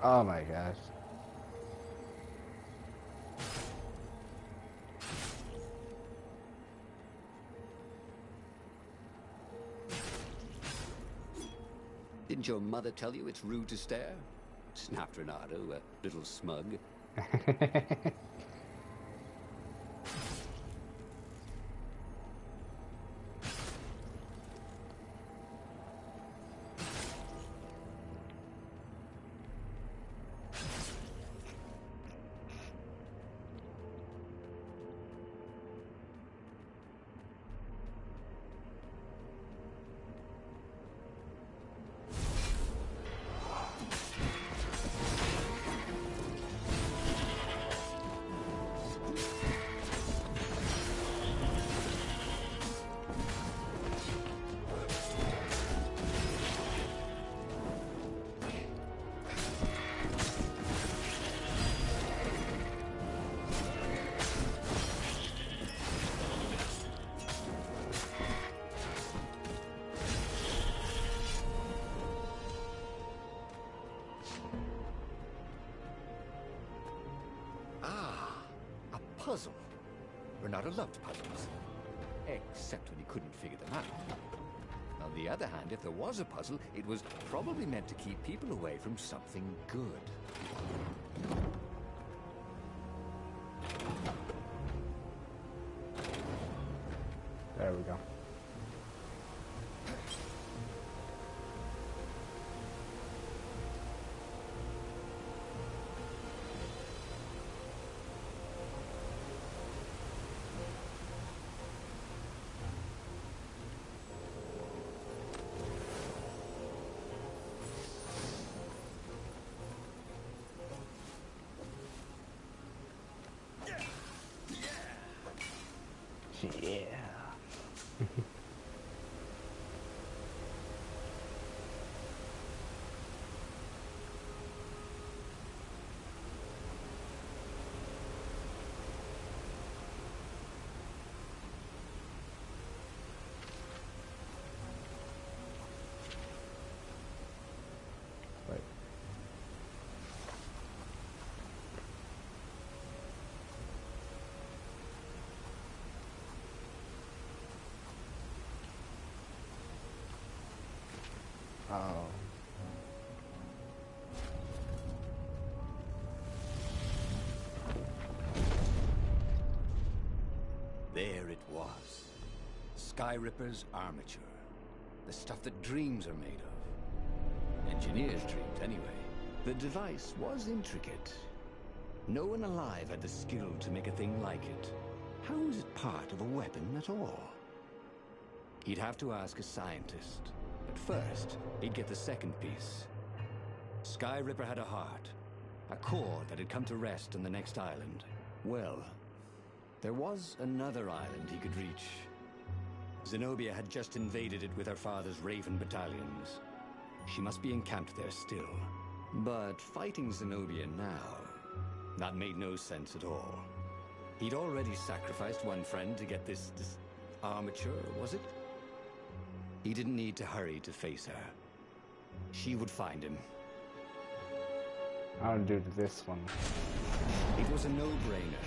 Oh my gosh. Didn't your mother tell you it's rude to stare? Snapped Renato, a little smug. Puzzle. Renato loved puzzles. Except when he couldn't figure them out. On the other hand, if there was a puzzle, it was probably meant to keep people away from something good. There we go. Yeah. There it was. Skyripper's armature. The stuff that dreams are made of. Engineers' dreams, anyway. The device was intricate. No one alive had the skill to make a thing like it. How was it part of a weapon at all? He'd have to ask a scientist. But first, he'd get the second piece. Skyripper had a heart. A core that had come to rest on the next island. Well, there was another island he could reach. Zenobia had just invaded it with her father's Raven battalions. She must be encamped there still. But fighting Zenobia now, that made no sense at all. He'd already sacrificed one friend to get this armature, was it? He didn't need to hurry to face her. She would find him. I'll do this one. It was a no-brainer.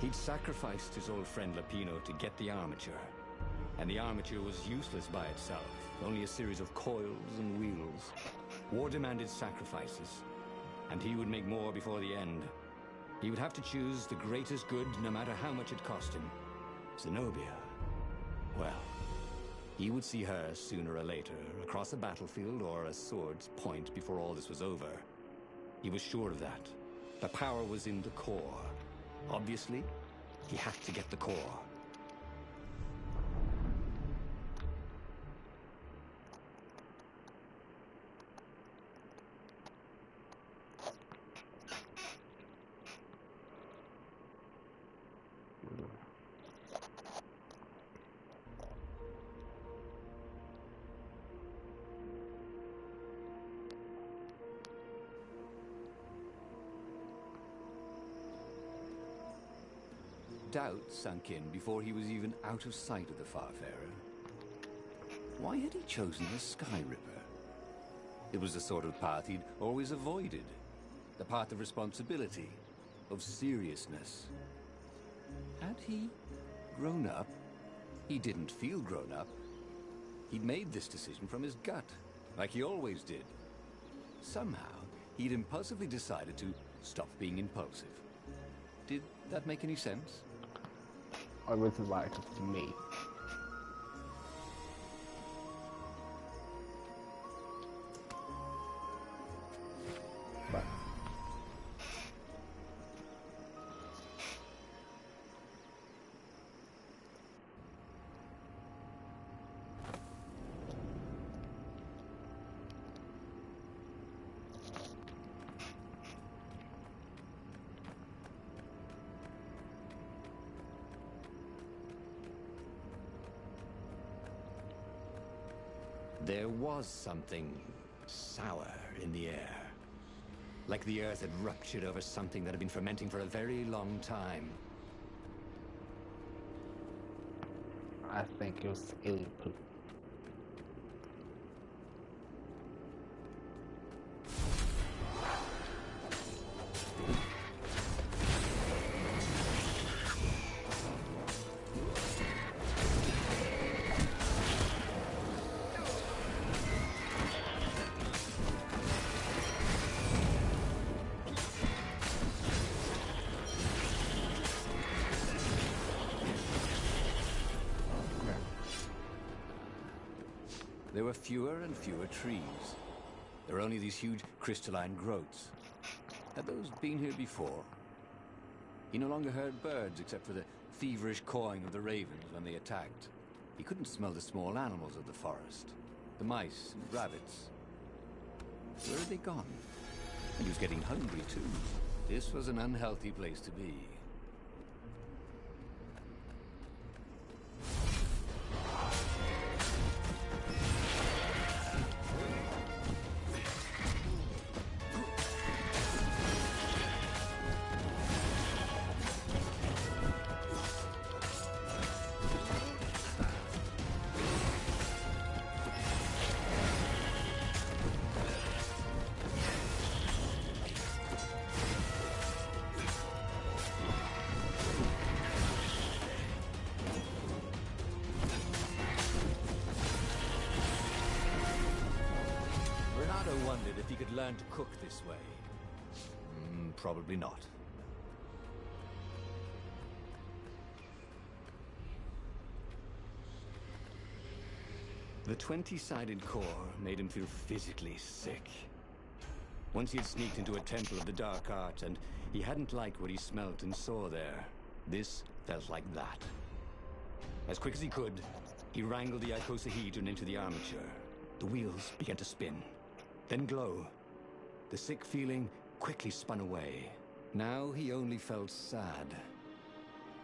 He'd sacrificed his old friend Lapino to get the armature. And the armature was useless by itself, only a series of coils and wheels. War demanded sacrifices, and he would make more before the end. He would have to choose the greatest good, no matter how much it cost him. Zenobia. Well, he would see her sooner or later, across a battlefield or a sword's point before all this was over. He was sure of that. The power was in the core. Obviously, he had to get the core. Doubt sunk in before he was even out of sight of the Farfarer. Why had he chosen the Skyripper? It was the sort of path he'd always avoided. The path of responsibility, of seriousness. Had he grown up? He didn't feel grown up. He'd made this decision from his gut, like he always did. Somehow, he'd impulsively decided to stop being impulsive. Did that make any sense? Or was it like to me? But there was something sour in the air. Like the earth had ruptured over something that had been fermenting for a very long time. I think it was alien poop. There were fewer and fewer trees. There were only these huge crystalline growths. Had those been here before? He no longer heard birds except for the feverish cawing of the ravens when they attacked. He couldn't smell the small animals of the forest. The mice and rabbits. Where had they gone? And he was getting hungry too. This was an unhealthy place to be. Wondered if he could learn to cook this way. Probably not. The 20-sided core made him feel physically sick. Once he had sneaked into a temple of the dark arts, and he hadn't liked what he smelt and saw there. This felt like that. As quick as he could, he wrangled the icosahedron into the armature. The wheels began to spin, then glow. The sick feeling quickly spun away. Now he only felt sad.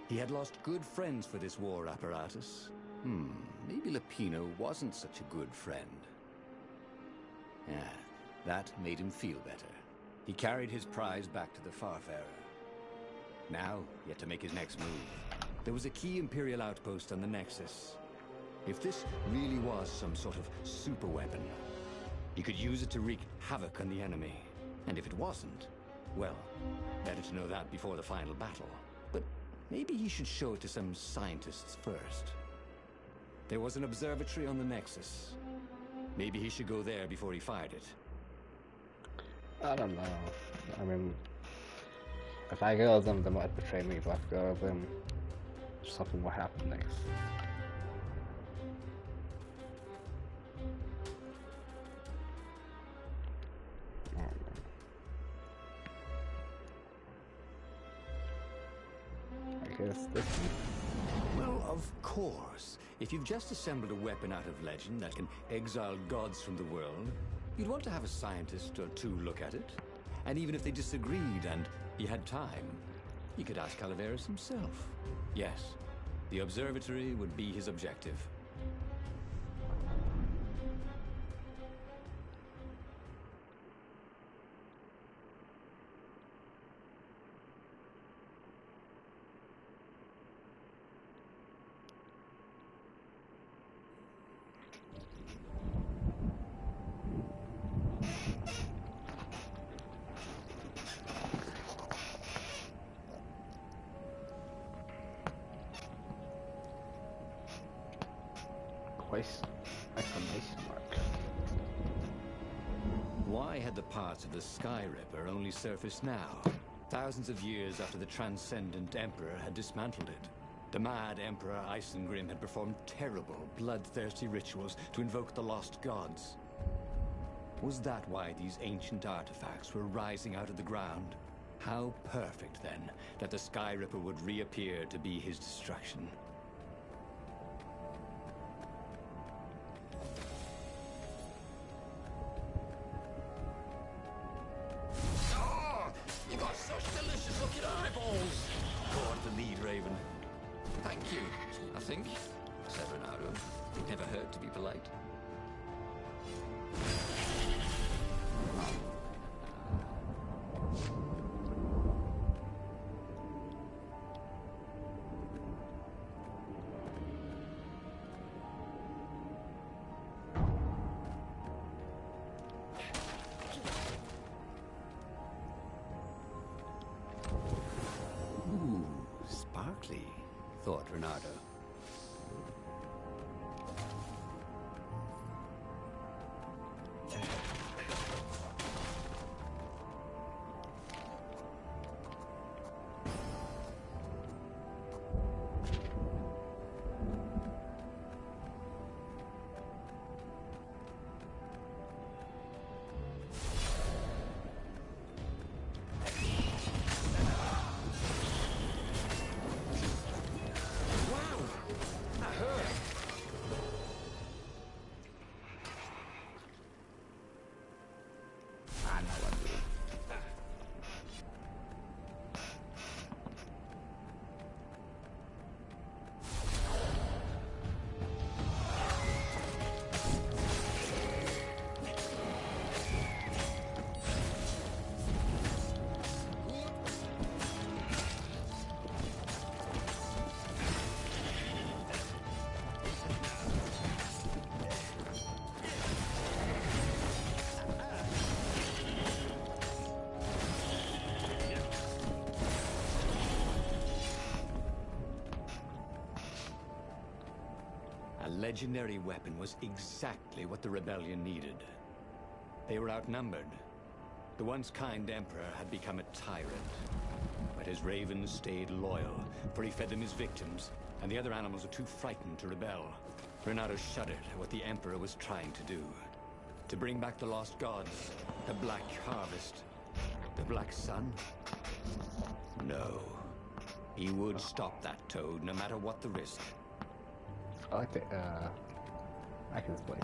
He had lost good friends for this war apparatus. Maybe Lupino wasn't such a good friend. Yeah, that made him feel better. He carried his prize back to the Farfarer. Now, he had to make his next move. There was a key Imperial outpost on the Nexus. If this really was some sort of super weapon, he could use it to wreak havoc on the enemy. And if it wasn't, well, better to know that before the final battle. But maybe he should show it to some scientists first. There was an observatory on the Nexus. Maybe he should go there before he fired it. I don't know. I mean, if I go with them, they might betray me. If I go with them, something will happen next. I guess this one. Well, of course. If you've just assembled a weapon out of legend that can exile gods from the world, you'd want to have a scientist or two look at it. And even if they disagreed and he had time, he could ask Calaveras himself. Yes, the observatory would be his objective. Exclamation mark. Why had the parts of the Sky Ripper only surfaced now? Thousands of years after the Transcendent Emperor had dismantled it. The mad Emperor Isengrim had performed terrible, bloodthirsty rituals to invoke the lost gods. Was that why these ancient artifacts were rising out of the ground? How perfect, then, that the Sky Ripper would reappear to be his destruction. You got such delicious looking eyeballs! Roared the lead raven. Thank you, I think, said Renato. It never hurt to be polite. Sparkly, thought Renato. A legendary weapon was exactly what the rebellion needed. They were outnumbered. The once kind emperor had become a tyrant. But his ravens stayed loyal, for he fed them his victims, and the other animals were too frightened to rebel. Renato shuddered at what the Emperor was trying to do. To bring back the lost gods, the Black Harvest, the Black Sun? No. He would stop that Toad, no matter what the risk. I like the, I can place.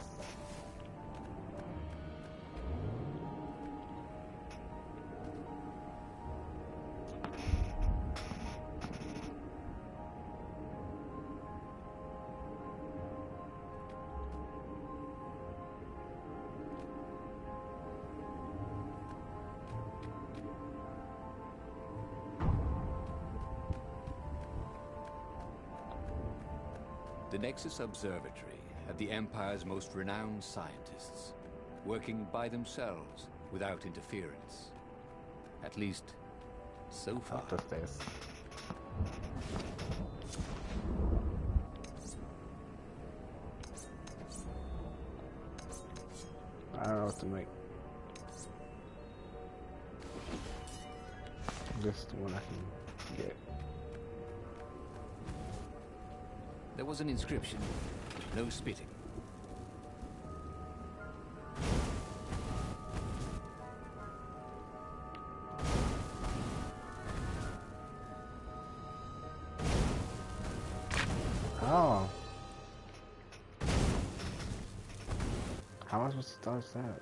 The Nexus Observatory had the Empire's most renowned scientists, working by themselves without interference. At least, so far. Not those days. I don't know what to make. Just one I can get. There was an inscription. No spitting. Oh. How am I supposed to dodge that?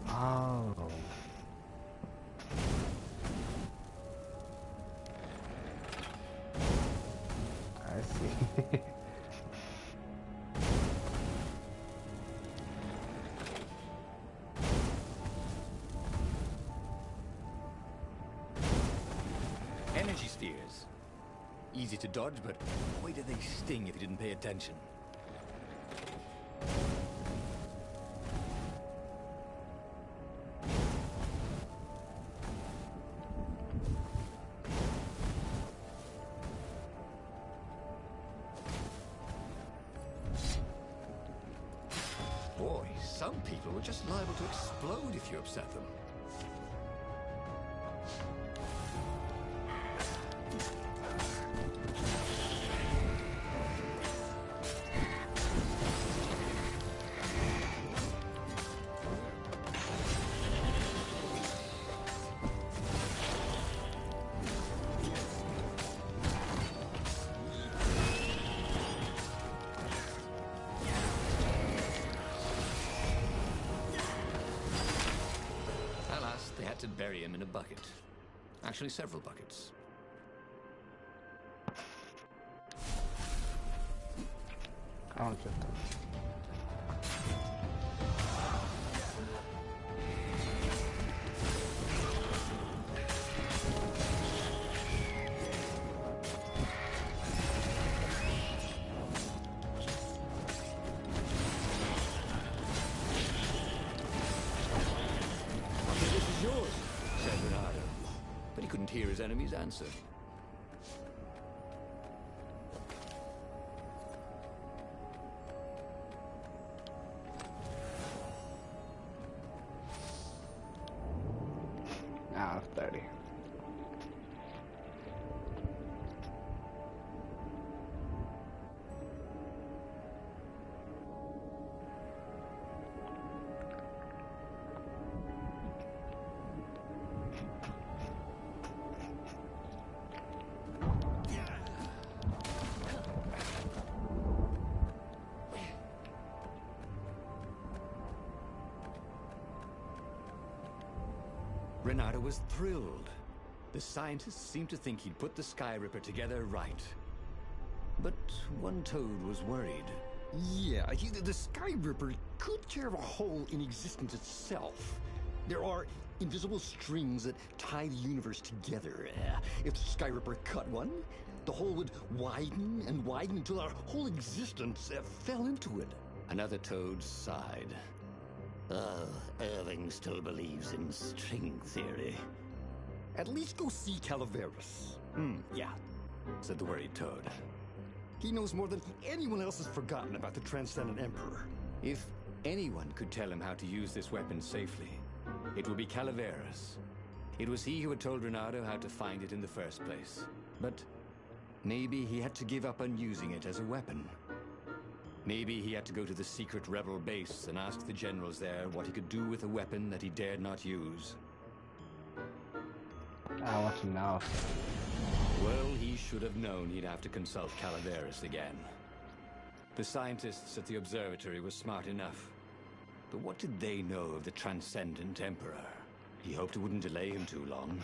Oh. I see. Energy spheres. Easy to dodge, but boy do they sting if you didn't pay attention. Boy, some people are just liable to explode if you upset them. They had to bury him in a bucket. Actually, several buckets. I don't get that. Hear his enemy's answer. Out of 30. Renato was thrilled. The scientists seemed to think he'd put the Sky Ripper together right. But one Toad was worried. Yeah, the Sky Ripper could tear a hole in existence itself. There are invisible strings that tie the universe together. If the Sky Ripper cut one, the hole would widen and widen until our whole existence fell into it. Another Toad sighed. Irving still believes in string theory. At least go see Calaveras. Yeah, said the worried Toad. He knows more than anyone else has forgotten about the Transcendent Emperor. If anyone could tell him how to use this weapon safely, it would be Calaveras. It was he who had told Renato how to find it in the first place. But maybe he had to give up on using it as a weapon. Maybe he had to go to the secret rebel base and ask the generals there what he could do with a weapon that he dared not use. I want to know. Well, he should have known he'd have to consult Calaveras again. The scientists at the observatory were smart enough. But what did they know of the Transcendent Emperor? He hoped it wouldn't delay him too long.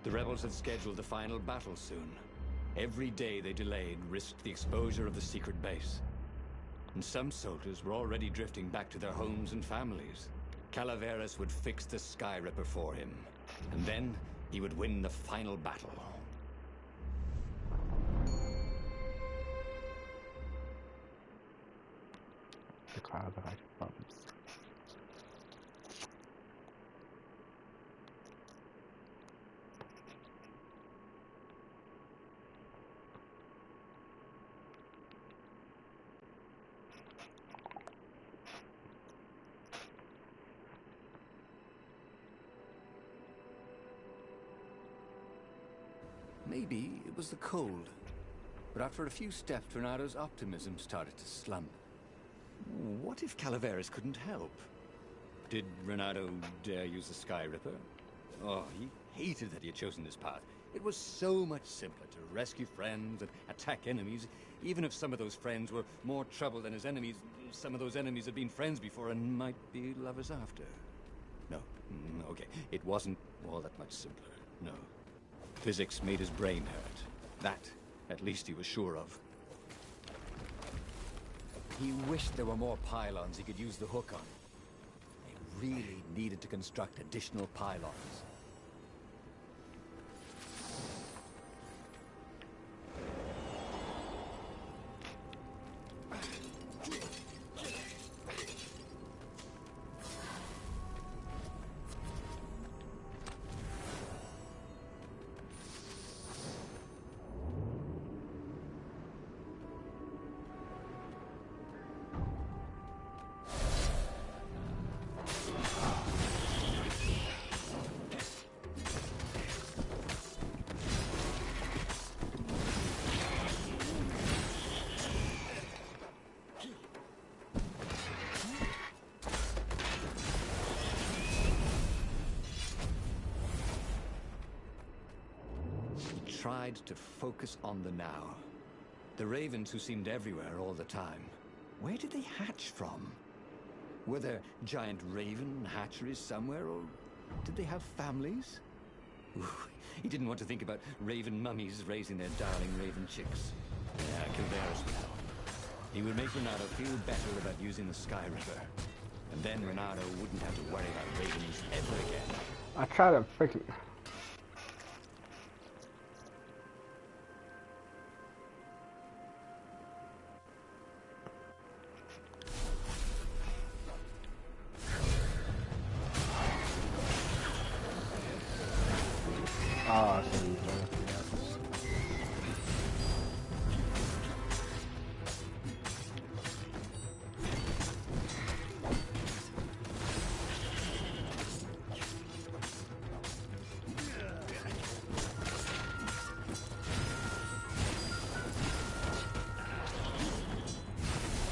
The rebels had scheduled the final battle soon. Every day they delayed risked the exposure of the secret base. And some soldiers were already drifting back to their homes and families. Calaveras would fix the Sky Ripper for him. And then he would win the final battle. The cloud of bombs. Maybe it was the cold. But after a few steps, Renado's optimism started to slump. What if Calaveras couldn't help? Did Renato dare use the Sky Ripper? Oh, he hated that he had chosen this path. It was so much simpler to rescue friends and attack enemies. Even if some of those friends were more trouble than his enemies, some of those enemies had been friends before and might be lovers after. No, okay, it wasn't all that much simpler, no. Physics made his brain hurt. That, at least he was sure of. He wished there were more pylons he could use the hook on. They really needed to construct additional pylons. Tried to focus on the now. The ravens who seemed everywhere all the time. Where did they hatch from? Were there giant raven hatcheries somewhere, or did they have families? Ooh, he didn't want to think about raven mummies raising their darling raven chicks. Yeah, Calaveras would help. He would make Renato feel better about using the Sky Ripper. And then Renato wouldn't have to worry about ravens ever again. I try to freaking... Oh, so you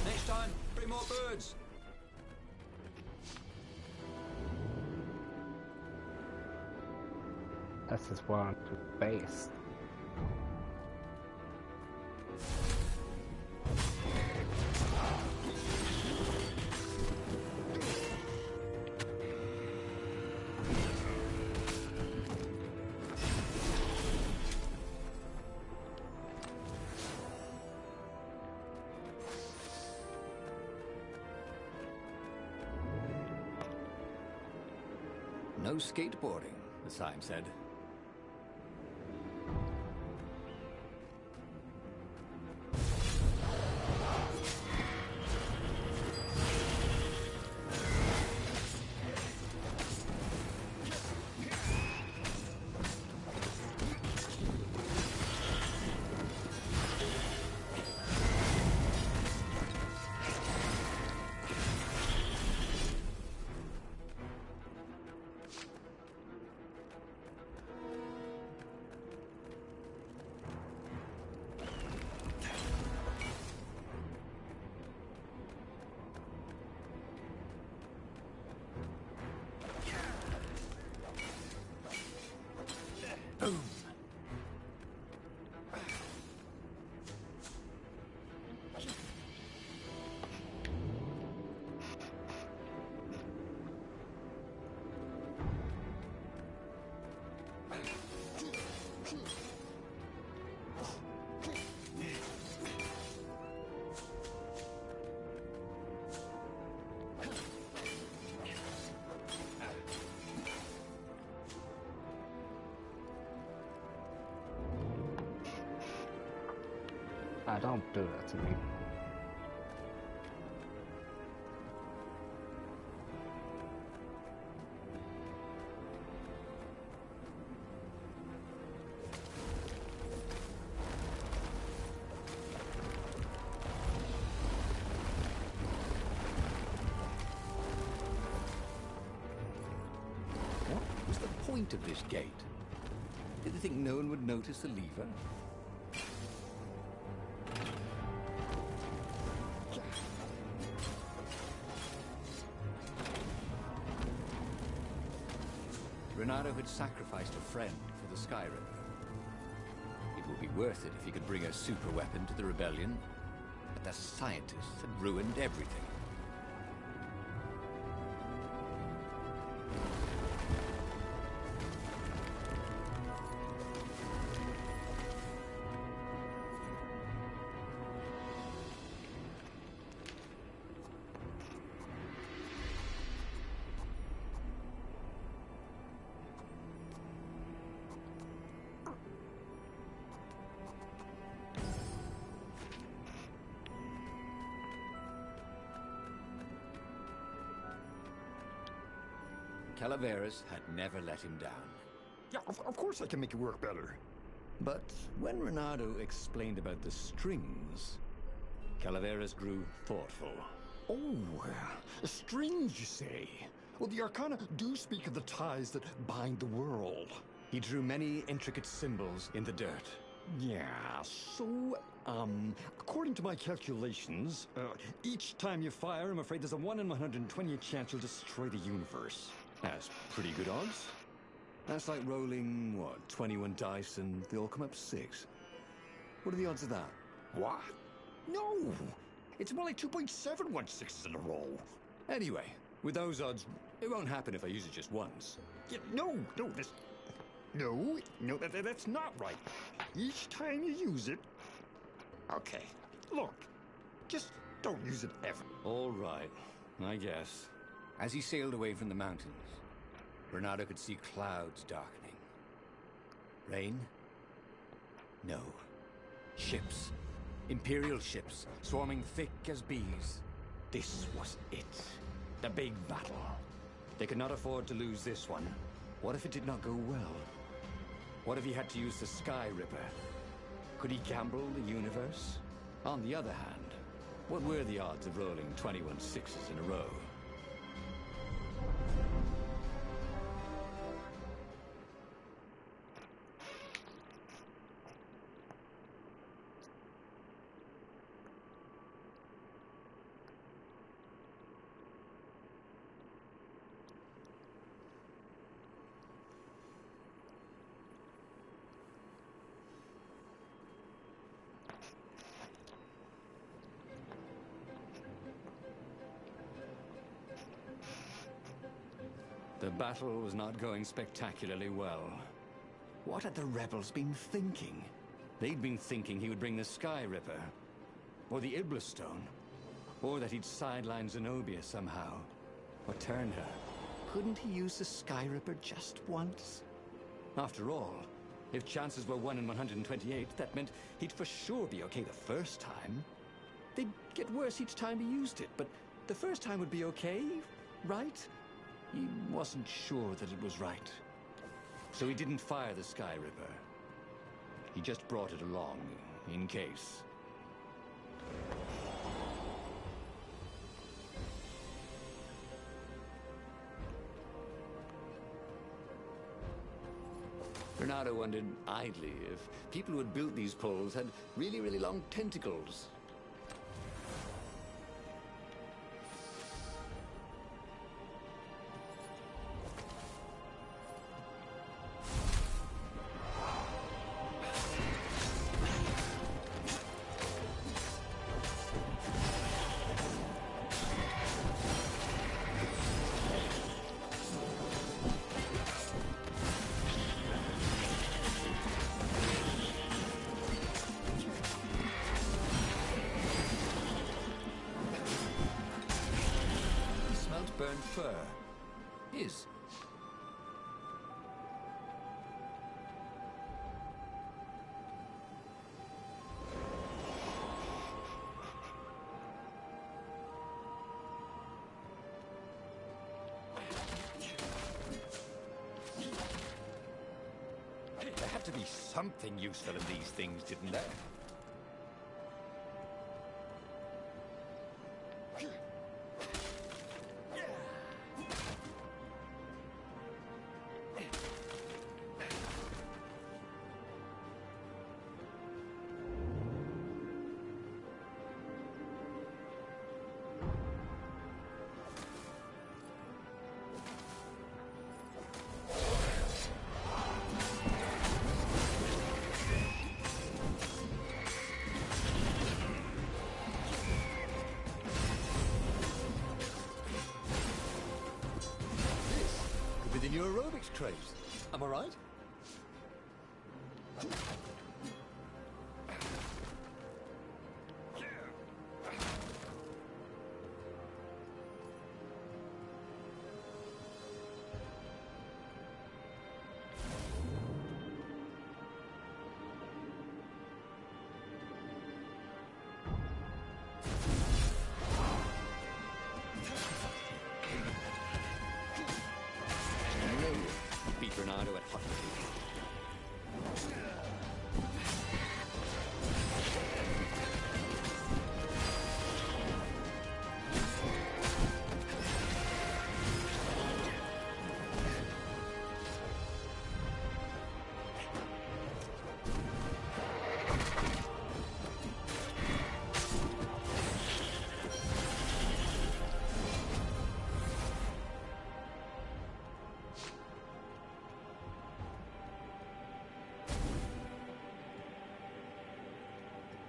Next time, bring more birds. That's his one to base. No skateboarding, the sign said. Boom! Don't do that to me. What was the point of this gate? Did they think no one would notice the lever? Renato had sacrificed a friend for the Sky Ripper. It would be worth it if he could bring a super weapon to the rebellion, but the scientists had ruined everything. Calaveras had never let him down. Yeah, of course I can make it work better. But when Renato explained about the strings, Calaveras grew thoughtful. Oh, strings, you say? Well, the Arcana do speak of the ties that bind the world. He drew many intricate symbols in the dirt. Yeah, so, according to my calculations, each time you fire, I'm afraid there's a 1 in 120 chance you'll destroy the universe. That's pretty good odds. That's like rolling, what, 21 dice and they all come up 6. What are the odds of that? What? No! It's more like 2.716s in a row. Anyway, with those odds, it won't happen if I use it just once. Yeah, no, that's not right. Each time you use it... Okay, look, just don't use it ever. All right, I guess. As he sailed away from the mountains, Renato could see clouds darkening. Rain? No. Ships. Imperial ships, swarming thick as bees. This was it. The big battle. They could not afford to lose this one. What if it did not go well? What if he had to use the Sky Ripper? Could he gamble the universe? On the other hand, what were the odds of rolling 21 sixes in a row? The battle was not going spectacularly well. What had the rebels been thinking? They'd been thinking he would bring the Sky Ripper, or the Iblis Stone, or that he'd sideline Zenobia somehow, or turn her. Couldn't he use the Sky Ripper just once? After all, if chances were 1 in 128, that meant he'd for sure be okay the first time. They'd get worse each time he used it, but the first time would be okay, right? He wasn't sure that it was right. So he didn't fire the Sky Ripper. He just brought it along, in case. Renato wondered idly if people who had built these poles had really, really long tentacles. and fur. His. There had to be something useful in these things, didn't there? Could be the new aerobics craze. Am I right? Beat Bernardo at hockey.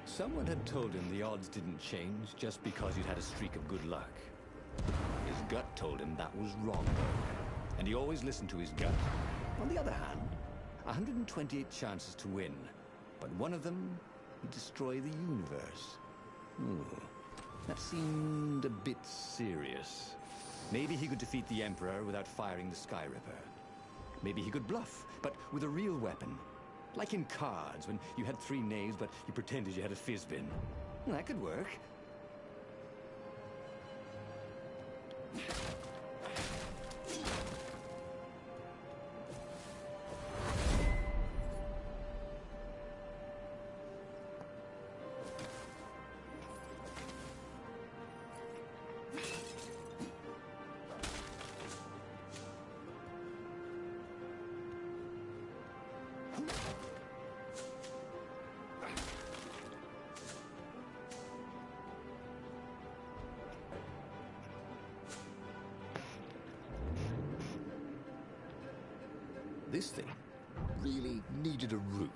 Someone had told him the odds didn't change just because you'd had a streak of good luck. His gut told him that was wrong, though. And he always listened to his gut. On the other hand, 128 chances to win, but one of them would destroy the universe. That seemed a bit serious. Maybe he could defeat the Emperor without firing the Sky Ripper. Maybe he could bluff, but with a real weapon. Like in cards, when you had 3 knaves, but you pretended you had a fizbin. That could work. This thing really needed a roof.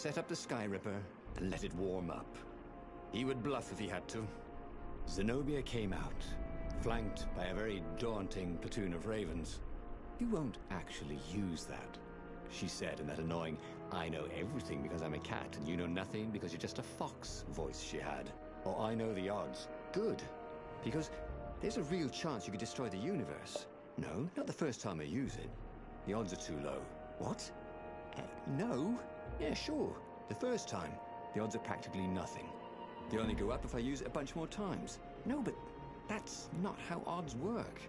set up the Sky Ripper and let it warm up. He would bluff if he had to. Zenobia came out, flanked by a very daunting platoon of ravens. "You won't actually use that," she said in that annoying, "I know everything because I'm a cat and you know nothing because you're just a fox" voice she had. Or "I know the odds." Good, because there's a real chance you could destroy the universe. No, not the first time I use it. The odds are too low. What? No? Yeah, sure. The first time, the odds are practically nothing. They only go up if I use it a bunch more times. No, but that's not how odds work.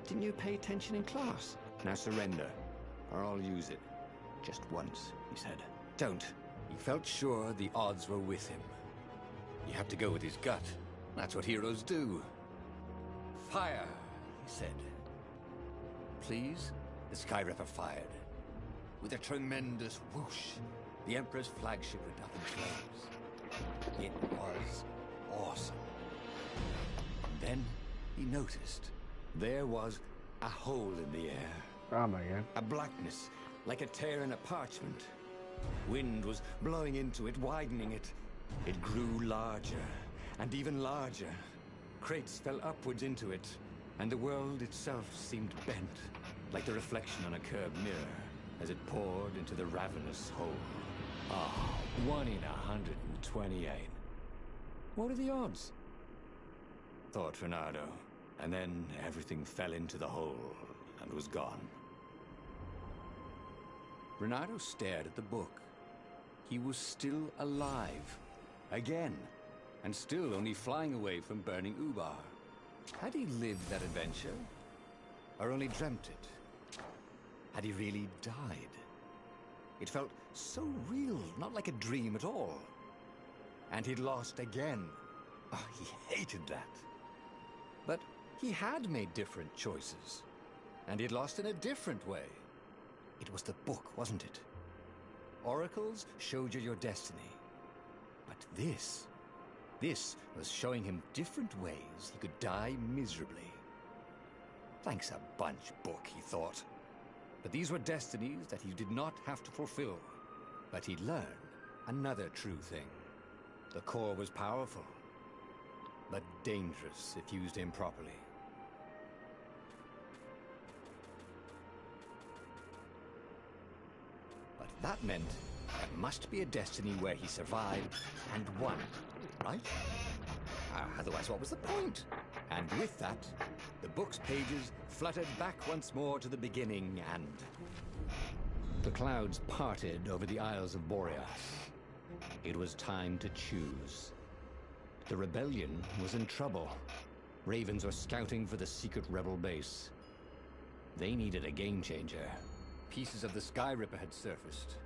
Didn't you pay attention in class? Now surrender, or I'll use it. Just once, he said. Don't. He felt sure the odds were with him. He had to go with his gut. That's what heroes do. "Fire," he said. "Please?" The Sky Ripper fired. With a tremendous whoosh, the Emperor's flagship went up in flames. It was awesome. And then he noticed there was a hole in the air. Oh my god. A blackness, like a tear in a parchment. Wind was blowing into it, widening it. It grew larger, and even larger. Crates fell upwards into it, and the world itself seemed bent, like the reflection on a curved mirror, as it poured into the ravenous hole. Ah, 1 in 128. What are the odds? Thought Renato, and then everything fell into the hole and was gone. Renato stared at the book. He was still alive. Again. And still only flying away from burning Ubar. Had he lived that adventure? Or only dreamt it? Had he really died? It felt so real, not like a dream at all. And he'd lost again. Oh, he hated that. But he had made different choices. And he'd lost in a different way. It was the book, wasn't it? Oracles showed you your destiny. But this was showing him different ways he could die miserably. Thanks a bunch, book, he thought. But these were destinies that he did not have to fulfill. But he'd learn another true thing. The core was powerful, but dangerous if used improperly. But that meant there must be a destiny where he survived and won, right? Otherwise, what was the point? And with that, the book's pages fluttered back once more to the beginning, and the clouds parted over the Isles of Boreas. It was time to choose. The rebellion was in trouble. Ravens were scouting for the secret rebel base. They needed a game changer. Pieces of the Sky Ripper had surfaced.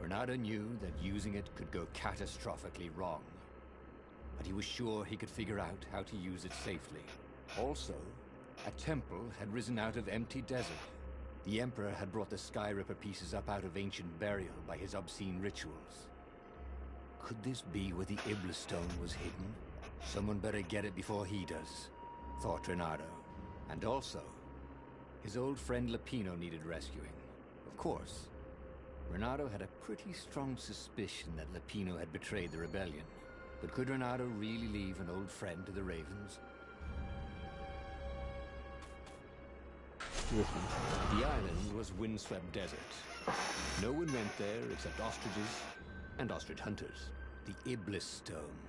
Renato knew that using it could go catastrophically wrong. But he was sure he could figure out how to use it safely. Also, a temple had risen out of empty desert. The Emperor had brought the Sky Ripper pieces up out of ancient burial by his obscene rituals. Could this be where the Iblis stone was hidden? Someone better get it before he does, thought Renato. And also, his old friend Lupino needed rescuing. Of course, Renato had a pretty strong suspicion that Lupino had betrayed the rebellion. But could Renato really leave an old friend to the Ravens? The island was windswept desert. No one went there except ostriches and ostrich hunters. The Iblis stone.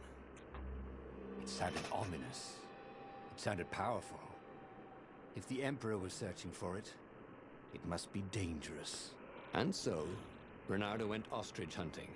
It sounded ominous. It sounded powerful. If the Emperor was searching for it, it must be dangerous. And so, Renato went ostrich hunting.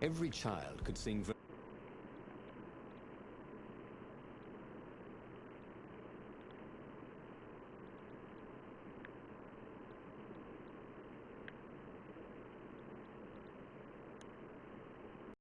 Every child could sing